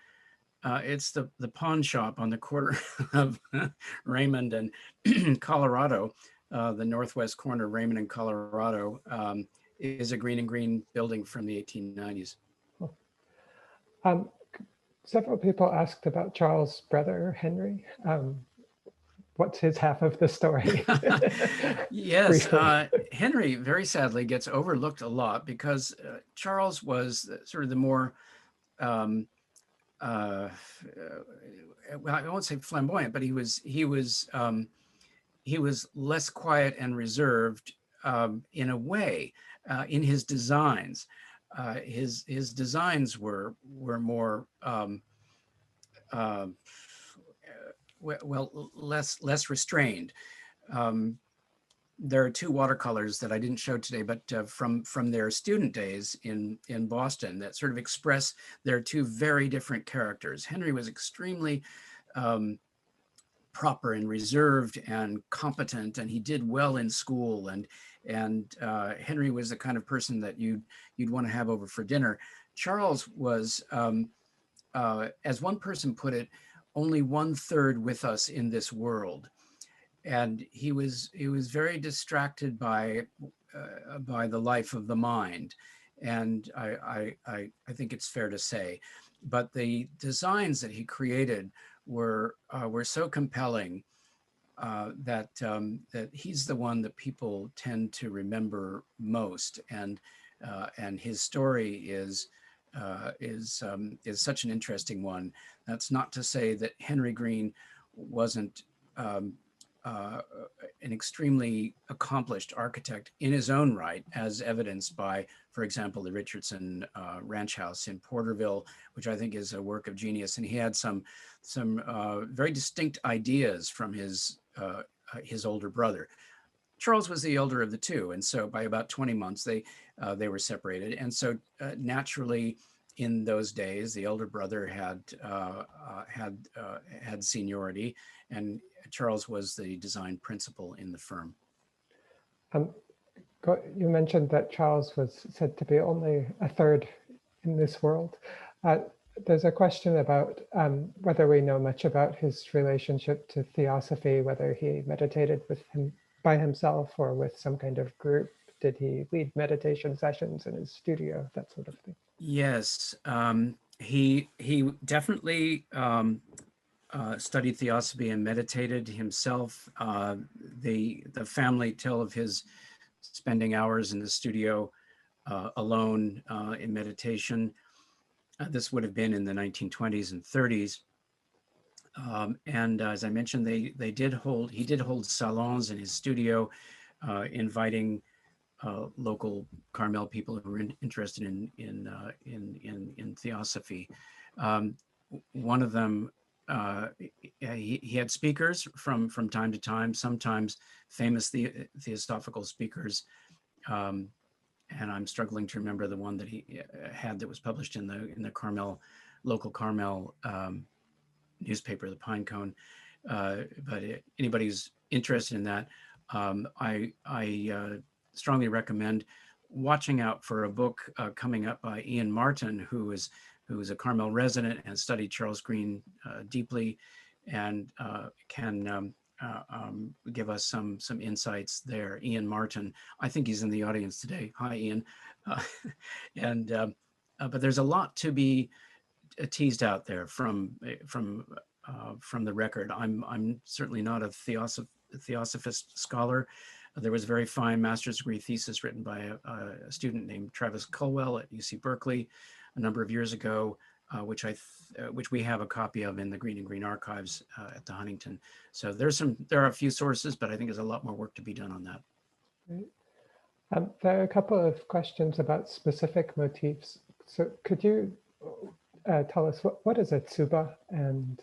it's the pawn shop on the corner of Raymond and Colorado, the northwest corner of Raymond and Colorado, is a Greene Greene building from the 1890s. Several people asked about Charles' brother, Henry. What's his half of the story? Yes, Henry very sadly gets overlooked a lot because Charles was sort of the more, well, I won't say flamboyant, but he was less quiet and reserved in a way in his designs. His designs were more less restrained. There are two watercolors that I didn't show today, but from their student days in Boston that sort of express their two very different characters. Henry was extremely proper and reserved and competent, and he did well in school. And Henry was the kind of person that you'd want to have over for dinner. Charles was, as one person put it, only 1/3 with us in this world, and he was very distracted by the life of the mind, and I think it's fair to say. But the designs that he created were so compelling that he's the one that people tend to remember most, and his story is such an interesting one. That's not to say that Henry Greene wasn't an extremely accomplished architect in his own right, as evidenced by, for example, the Richardson Ranch House in Porterville, which I think is a work of genius. And he had some very distinct ideas from his older brother. Charles was the elder of the two, and so by about 20 months they were separated. And so naturally, in those days, the elder brother had seniority, and Charles was the design principal in the firm. You mentioned that Charles was said to be only 1/3 in this world. There's a question about whether we know much about his relationship to theosophy, whether he meditated with by himself or with some kind of group? Did he lead meditation sessions in his studio, that sort of thing? Yes, he definitely studied theosophy and meditated himself. The family tell of his spending hours in the studio alone in meditation. This would have been in the 1920s and 30s. And as I mentioned, he did hold salons in his studio, inviting local Carmel people who were interested in theosophy. One of them, he had speakers from time to time, sometimes famous theosophical speakers. And I'm struggling to remember the one that he had that was published in the Carmel, local Carmel newspaper, the Pine Cone. But anybody who's interested in that, I strongly recommend watching out for a book coming up by Ian Martin, who is a Carmel resident and studied Charles Greene deeply, and can give us some insights there. Ian Martin, I think he's in the audience today. Hi, Ian. But there's a lot to be teased out there from the record. I'm certainly not a theosophist scholar. There was a very fine master's degree thesis written by a student named Travis Culwell at UC Berkeley a number of years ago, which we have a copy of in the Greene Greene archives at the Huntington. So there are a few sources, but I think there's a lot more work to be done on that. Right. There are a couple of questions about specific motifs. So could you tell us what is a tsuba, and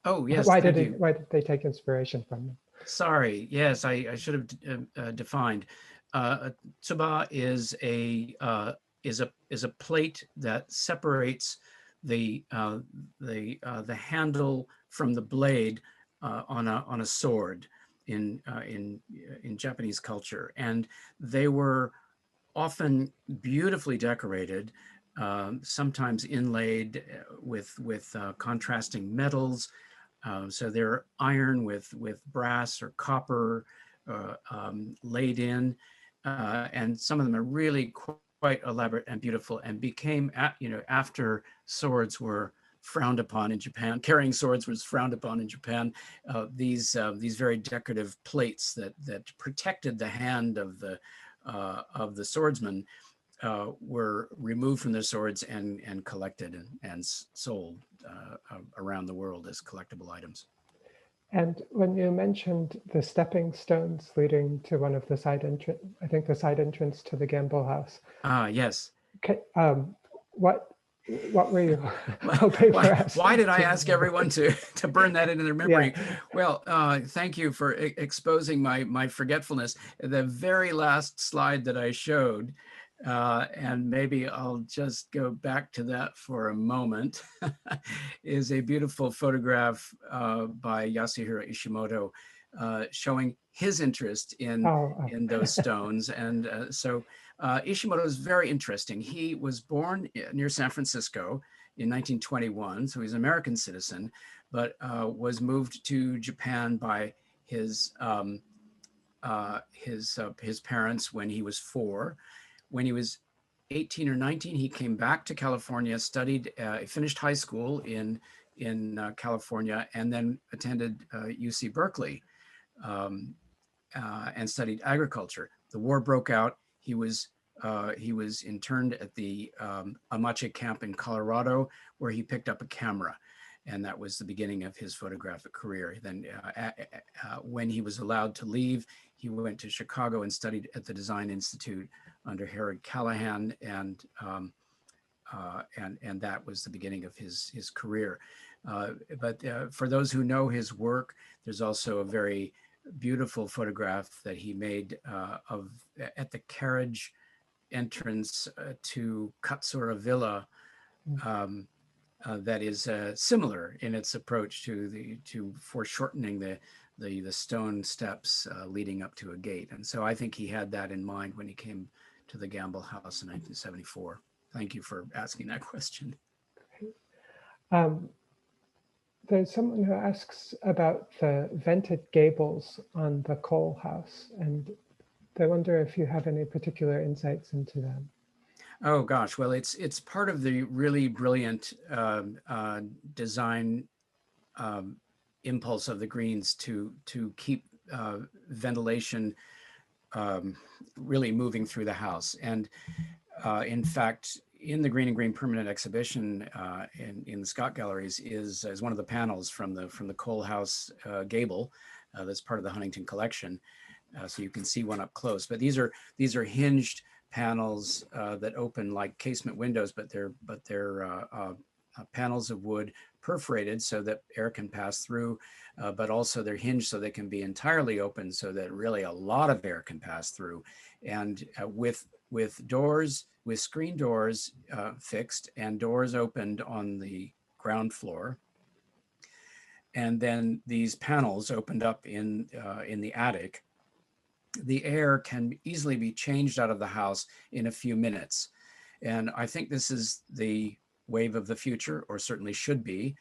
oh yes, why did they take inspiration from them? Sorry, yes, I should have defined. Tsuba is a plate that separates the handle from the blade on a sword in Japanese culture, and they were often beautifully decorated, sometimes inlaid with contrasting metals. So they're iron with brass or copper laid in, and some of them are really quite elaborate and beautiful, and became, after swords were frowned upon in Japan, carrying swords was frowned upon in Japan, these very decorative plates that protected the hand of the swordsman were removed from their swords and collected and sold around the world as collectible items. And when you mentioned the stepping stones leading to one of the side entrance, I think the side entrance to the Gamble house. Yes. Okay, what were you hoping for us? Why did I ask everyone to burn that into their memory? Yeah. Well, thank you for exposing my forgetfulness. The very last slide that I showed, and maybe I'll just go back to that for a moment, is a beautiful photograph by Yasuhiro Ishimoto showing his interest in those stones. And so Ishimoto is very interesting. He was born near San Francisco in 1921, so he's an American citizen, but was moved to Japan by his parents when he was 4. When he was 18 or 19, he came back to California, studied, finished high school in California, and then attended UC Berkeley and studied agriculture. The war broke out. He was interned at the Amache camp in Colorado, where he picked up a camera, and that was the beginning of his photographic career. Then, when he was allowed to leave, he went to Chicago and studied at the Design Institute under Harold Callahan, and that was the beginning of his career. But for those who know his work, there's also a very beautiful photograph that he made at the carriage entrance to Katsura Villa, that is similar in its approach to foreshortening the stone steps leading up to a gate. And so I think he had that in mind when he came to the Gamble house in 1974. Thank you for asking that question. There's someone who asks about the vented gables on the coal house, and they wonder if you have any particular insights into them. Oh gosh, well, it's part of the really brilliant design impulse of the Greenes to keep ventilation really moving through the house. And in fact, in the Greene Greene permanent exhibition in the Scott Galleries is one of the panels from the coal house gable that's part of the Huntington collection. So you can see one up close. But these are hinged panels that open like casement windows, but they're panels of wood perforated so that air can pass through, but also they're hinged so they can be entirely open so that really a lot of air can pass through. And with doors, with screen doors fixed and doors opened on the ground floor, and then these panels opened up in the attic, the air can easily be changed out of the house in a few minutes. And I think this is the wave of the future, or certainly should be,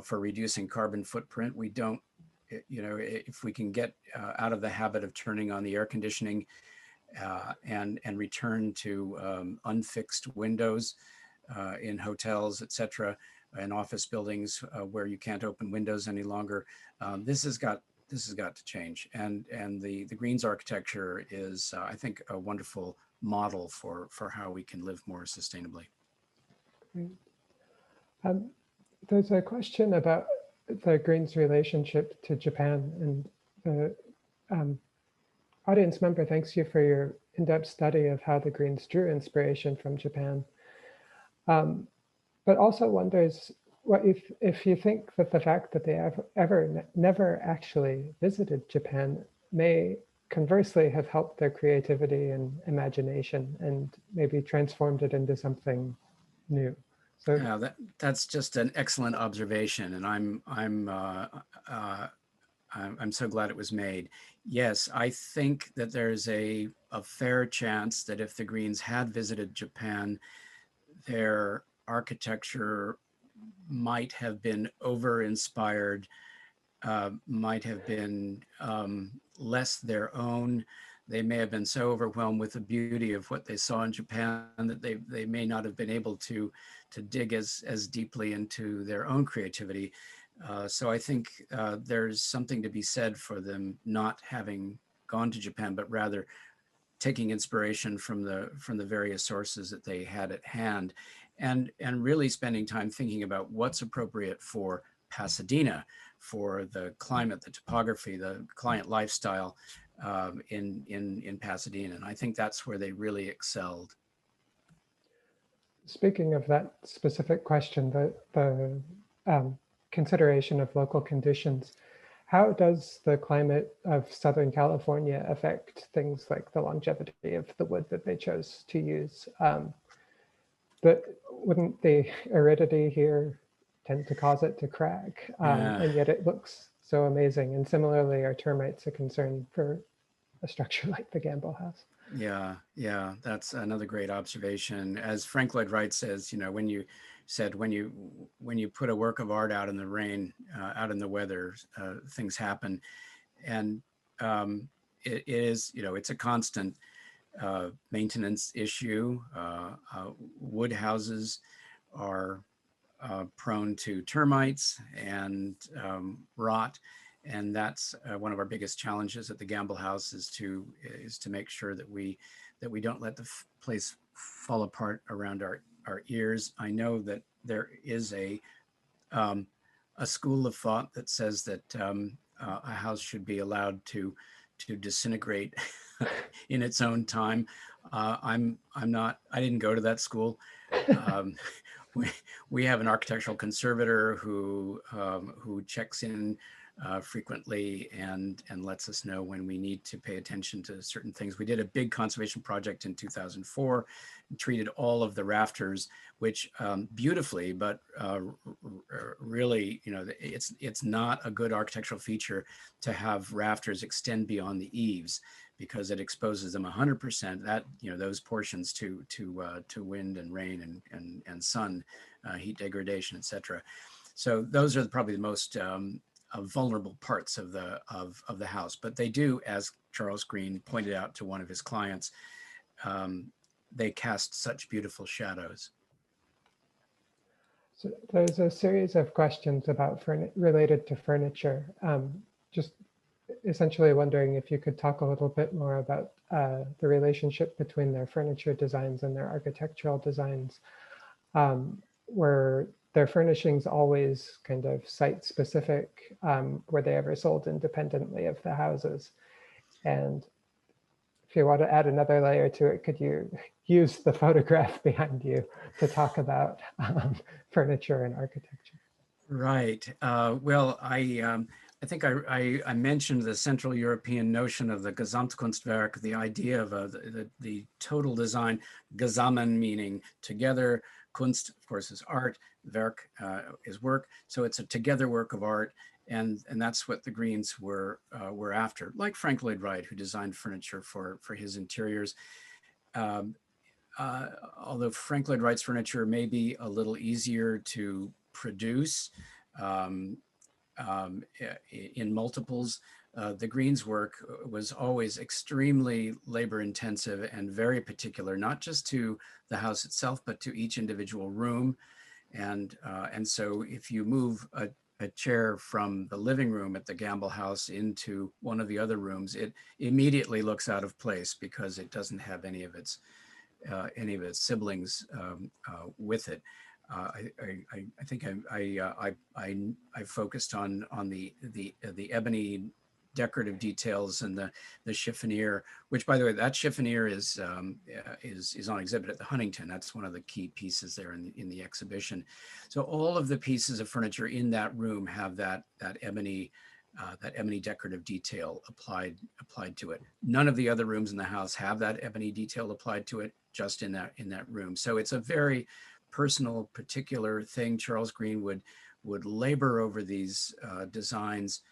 for reducing carbon footprint. We don't, if we can get out of the habit of turning on the air conditioning and return to unfixed windows in hotels, et cetera, in office buildings where you can't open windows any longer, this has got to change. And the Greenes architecture is, I think, a wonderful model for how we can live more sustainably. Great. There's a question about the Greenes' relationship to Japan, and the audience member thanks you for your in-depth study of how the Greenes drew inspiration from Japan, but also wonders what if you think that the fact that they never actually visited Japan may conversely have helped their creativity and imagination and maybe transformed it into something new. So yeah, that's just an excellent observation, and I'm so glad it was made. Yes, I think that there's a fair chance that if the Greenes had visited Japan, their architecture might have been over-inspired, might have been less their own. They may have been so overwhelmed with the beauty of what they saw in Japan that they may not have been able to dig as deeply into their own creativity. So I think there's something to be said for them not having gone to Japan, but rather taking inspiration from the various sources that they had at hand, and really spending time thinking about what's appropriate for Pasadena, for the climate, the topography, the client lifestyle in Pasadena. And I think that's where they really excelled. Speaking of that specific question, the consideration of local conditions, how does the climate of Southern California affect things like the longevity of the wood that they chose to use? But wouldn't the aridity here tend to cause it to crack? And yet it looks so amazing. And similarly, are termites a concern for a structure like the Gamble House? Yeah, that's another great observation. As Frank Lloyd Wright says, when you put a work of art out in the rain, out in the weather, things happen. And it is, it's a constant maintenance issue. Wood houses are prone to termites and rot. And that's one of our biggest challenges at the Gamble House is to make sure that we don't let the place fall apart around our ears. I know that there is a school of thought that says that a house should be allowed to disintegrate in its own time. I'm not. I didn't go to that school. We have an architectural conservator who checks in frequently and lets us know when we need to pay attention to certain things. We did a big conservation project in 2004, and treated all of the rafters, which beautifully, but really, it's not a good architectural feature to have rafters extend beyond the eaves, because it exposes them 100%, that those portions to wind and rain and sun, heat degradation, etc. So those are probably the most vulnerable parts of the house. But they do, as Charles Greene pointed out to one of his clients, they cast such beautiful shadows. So there's a series of questions about related to furniture. Just essentially wondering if you could talk a little bit more about the relationship between their furniture designs and their architectural designs. Were their furnishings always kind of site specific? Were they ever sold independently of the houses? And if you want to add another layer to it, could you use the photograph behind you to talk about furniture and architecture? Right. Well, I think I mentioned the Central European notion of the Gesamtkunstwerk, the idea of the total design, Gesammen meaning together, Kunst, of course, is art, Werk is work, so it's a together work of art, and that's what the Greenes were after, like Frank Lloyd Wright, who designed furniture for his interiors. Although Frank Lloyd Wright's furniture may be a little easier to produce, in multiples. The Greenes' work was always extremely labor intensive and very particular, not just to the house itself, but to each individual room. And so if you move a chair from the living room at the Gamble house into one of the other rooms, it immediately looks out of place because it doesn't have any of its siblings with it. I think I focused on the ebony decorative details and the chiffonier, which, by the way, that chiffonier is on exhibit at the Huntington. That's one of the key pieces there in the exhibition. So all of the pieces of furniture in that room have that ebony decorative detail applied to it. None of the other rooms in the house have that ebony detail applied to it, just in that room. So it's a very personal, particular thing. Charles Greene would labor over these designs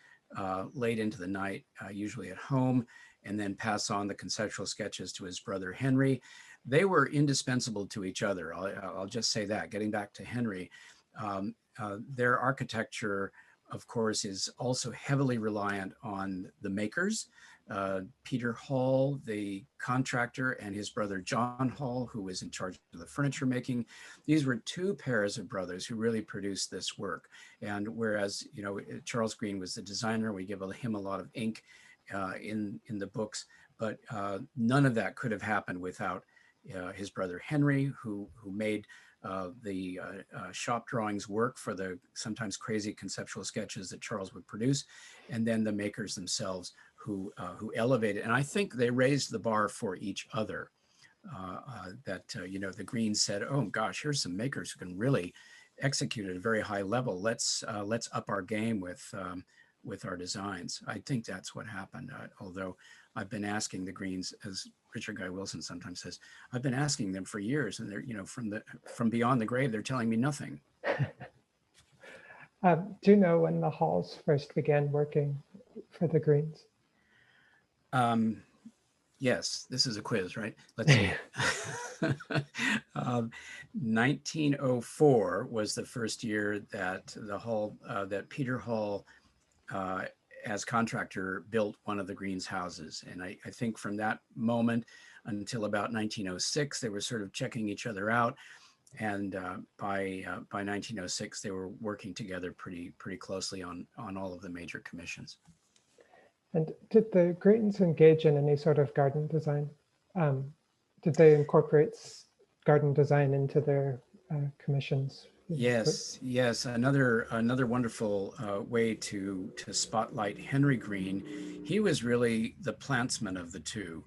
late into the night, usually at home, and then pass on the conceptual sketches to his brother Henry. They were indispensable to each other. I'll just say that. Getting back to Henry, their architecture, of course, is also heavily reliant on the makers. Peter Hall, the contractor, and his brother John Hall, who was in charge of the furniture making. These were two pairs of brothers who really produced this work. And whereas, Charles Greene was the designer, we give him a lot of ink in the books, but none of that could have happened without his brother Henry, who made the shop drawings work for the sometimes crazy conceptual sketches that Charles would produce, and then the makers themselves who elevated. And I think they raised the bar for each other. The Greenes said, "Oh gosh, here's some makers who can really execute at a very high level. Let's up our game with our designs." I think that's what happened. Although I've been asking the Greenes, as Richard Guy Wilson sometimes says, I've been asking them for years, and they're, from beyond the grave, they're telling me nothing. Do you know when the Halls first began working for the Greenes? Yes, this is a quiz, right? Let's see. 1904 was the first year that that Peter Hall, as contractor, built one of the Greenes' houses. And I think from that moment until about 1906, they were sort of checking each other out. And by 1906, they were working together pretty closely on all of the major commissions. And did the Greenes engage in any sort of garden design? Did they incorporate garden design into their commissions? Yes. Another wonderful way to spotlight Henry Greene. He was really the plantsman of the two.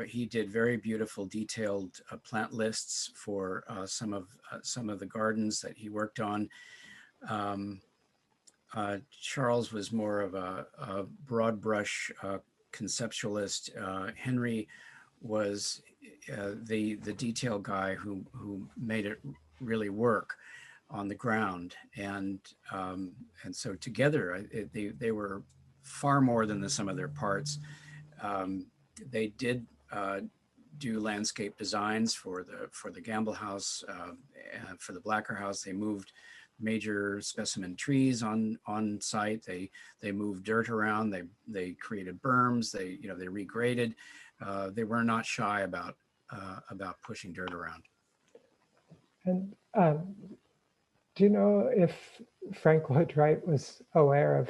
He did very beautiful, detailed plant lists for some of the gardens that he worked on. Charles was more of a broad brush conceptualist. Henry was the detail guy who made it really work on the ground, and so together they were far more than the sum of their parts. They did do landscape designs for the Gamble house, for the Blacker house. They moved major specimen trees on site. They moved dirt around. They created berms. They regraded. They were not shy about pushing dirt around. And do you know if Frank Lloyd Wright was aware of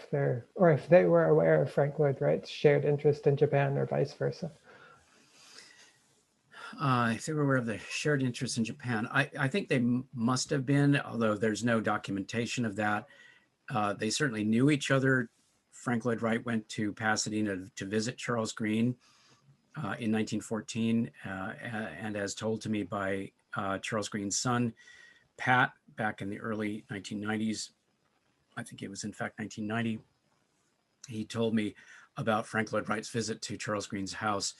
or if they were aware of Frank Lloyd Wright's shared interest in Japan or vice versa? If they were aware of the shared interest in Japan, I think they must have been, although there's no documentation of that. They certainly knew each other. Frank Lloyd Wright went to Pasadena to visit Charles Greene in 1914, and as told to me by Charles Greene's son, Pat, back in the early 1990s, I think it was in fact 1990, he told me about Frank Lloyd Wright's visit to Charles Greene's house.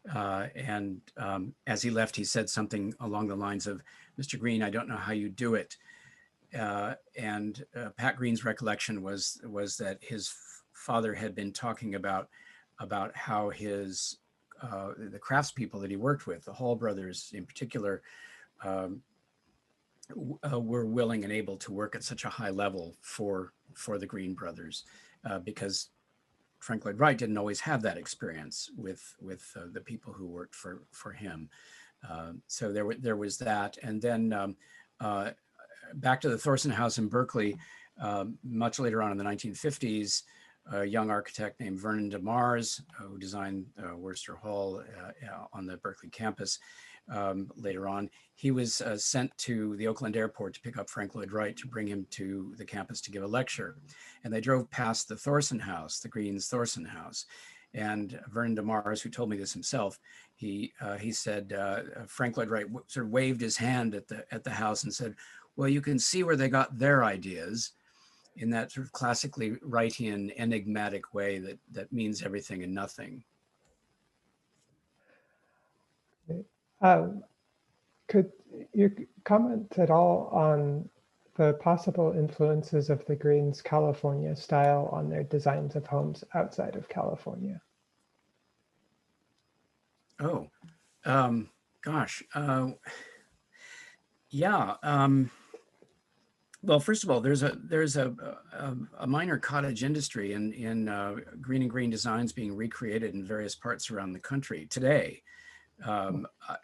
And as he left, he said something along the lines of, "Mr. Greene, I don't know how you do it." And Pat Greene's recollection was that his father had been talking about how his the craftspeople that he worked with, the Hall brothers in particular, were willing and able to work at such a high level for the Greene brothers, because Frank Lloyd Wright didn't always have that experience with the people who worked for him. So there was that. And then back to the Thorson House in Berkeley, much later on in the 1950s, a young architect named Vernon DeMars, who designed Worcester Hall on the Berkeley campus later on, he was sent to the Oakland airport to pick up Frank Lloyd Wright to bring him to the campus to give a lecture. And they drove past the Thorson House, the Greene's Thorson House. And Vernon DeMars, who told me this himself, he said Frank Lloyd Wright sort of waved his hand at the house and said, "Well, you can see where they got their ideas," in that sort of classically Wrightian enigmatic way that means everything and nothing. Could you comment at all on the possible influences of the Greene's California style on their designs of homes outside of California? Oh, gosh. Yeah. Well, first of all, there's a minor cottage industry in Greene Greene designs being recreated in various parts around the country today.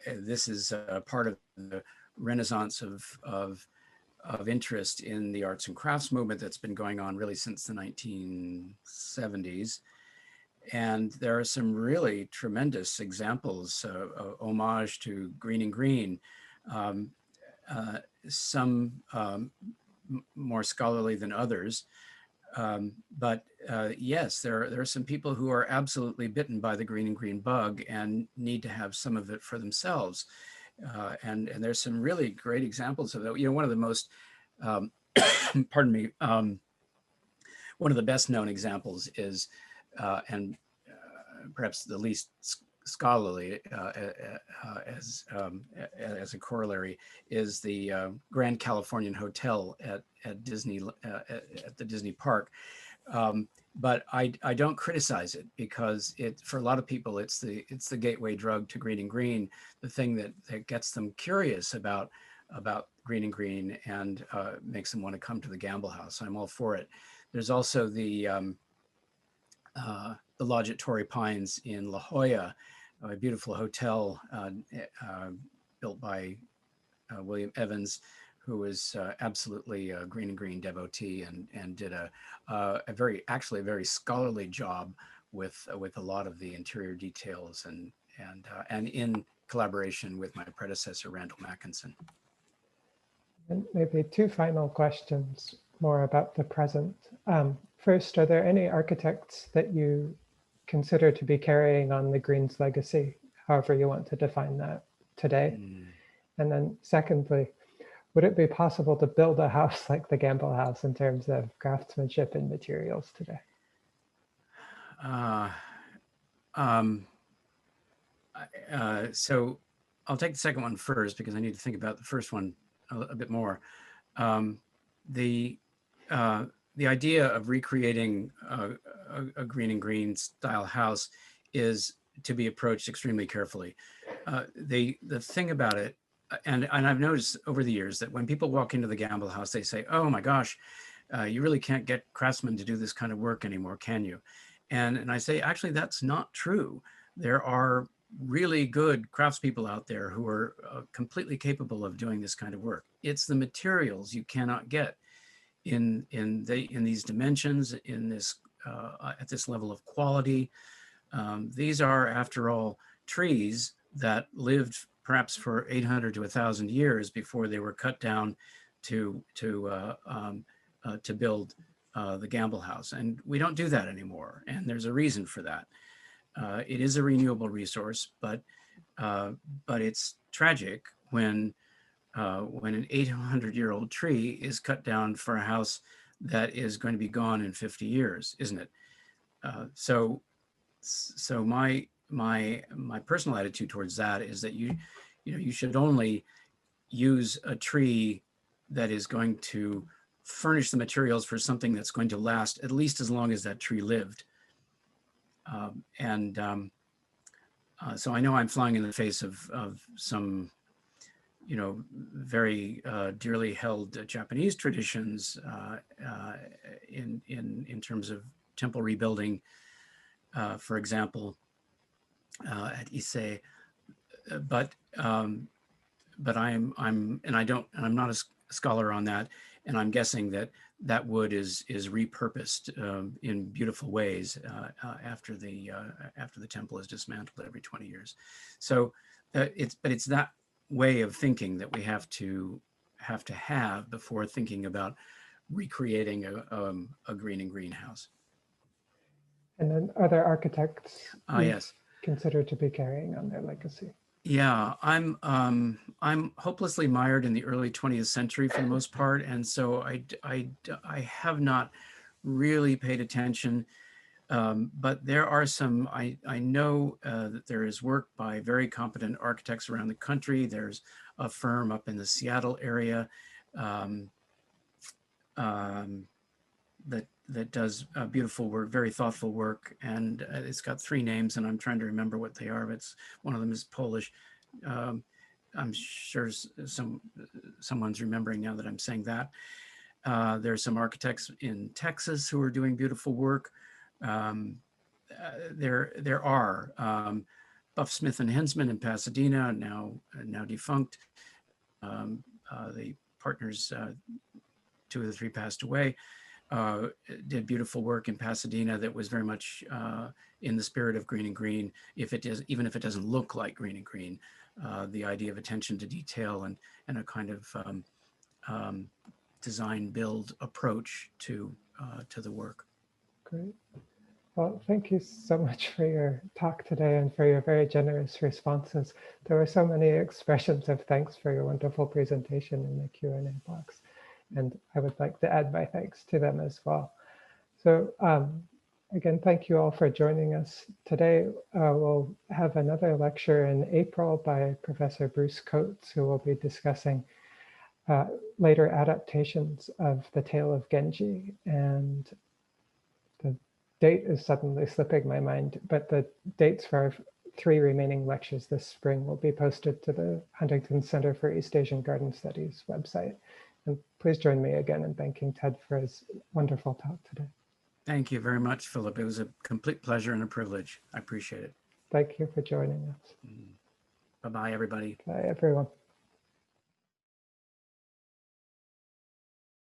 This is part of the renaissance of interest in the arts and crafts movement that's been going on really since the 1970s. And there are some really tremendous examples, homage to Greene Greene, some more scholarly than others. But yes, there are some people who are absolutely bitten by the Greene Greene bug and need to have some of it for themselves. And there's some really great examples of that. You know, one of the most, pardon me, one of the best known examples is, and perhaps the least scholarly as a corollary, is the Grand Californian Hotel at Disney at the Disney Park. But I don't criticize it, because for a lot of people it's the gateway drug to Greene Greene, the thing that gets them curious about Greene Greene and makes them want to come to the Gamble House. I'm all for it. There's also the Lodge at Torrey Pines in La Jolla, a beautiful hotel built by William Evans, who was absolutely a Greene Greene devotee and did a very scholarly job with a lot of the interior details and in collaboration with my predecessor, Randall Mackinson. And maybe two final questions more about the present. First, are there any architects that you consider to be carrying on the Greene's legacy, however you want to define that today? And then secondly, would it be possible to build a house like the Gamble House in terms of craftsmanship and materials today? So I'll take the second one first, because I need to think about the first one a bit more. The idea of recreating a Greene Greene style house is to be approached extremely carefully. The thing about it, and I've noticed over the years that when people walk into the Gamble House, they say, "Oh my gosh, you really can't get craftsmen to do this kind of work anymore, can you?" And I say, actually, that's not true. There are really good craftspeople out there who are completely capable of doing this kind of work. It's the materials you cannot get in these dimensions, in this at this level of quality. These are, after all, trees that lived perhaps for 800 to 1,000 years before they were cut down to build the Gamble House. And we don't do that anymore. And there's a reason for that. It is a renewable resource, but it's tragic when an 800-year-old tree is cut down for a house that is going to be gone in 50 years, isn't it? So my personal attitude towards that is that you should only use a tree that is going to furnish the materials for something that's going to last at least as long as that tree lived. So I know I'm flying in the face of some, very dearly held Japanese traditions in terms of temple rebuilding, for example, at Ise, but I'm not a scholar on that, and I'm guessing that wood is repurposed in beautiful ways after the temple is dismantled every 20 years. So it's that way of thinking that we have to have before thinking about recreating a Greene Greene house. And then other architects yes, considered to be carrying on their legacy. Yeah, I'm hopelessly mired in the early 20th century for the most part, and so I have not really paid attention. But there are some. I know that there is work by very competent architects around the country. There's a firm up in the Seattle area that does beautiful work, very thoughtful work, and it's got 3 names, and I'm trying to remember what they are. But one of them is Polish. I'm sure someone's remembering now that I'm saying that. There are some architects in Texas who are doing beautiful work. There are Buff Smith and Hensman in Pasadena, now defunct. The partners, 2 of the 3 passed away. Did beautiful work in Pasadena that was very much in the spirit of Greene Greene, even if it doesn't look like Greene Greene. The idea of attention to detail and a kind of design build approach to the work. Great. Well, thank you so much for your talk today and for your very generous responses. There were so many expressions of thanks for your wonderful presentation in the Q&A box. And I would like to add my thanks to them as well. So again, thank you all for joining us today. We'll have another lecture in April by Professor Bruce Coates, who will be discussing later adaptations of The Tale of Genji. And the date is suddenly slipping my mind, but the dates for our 3 remaining lectures this spring will be posted to the Huntington Center for East Asian Garden Studies website. And please join me again in thanking Ted for his wonderful talk today. Thank you very much, Philip. It was a complete pleasure and a privilege. I appreciate it. Thank you for joining us. Bye-bye, everybody. Bye, everyone.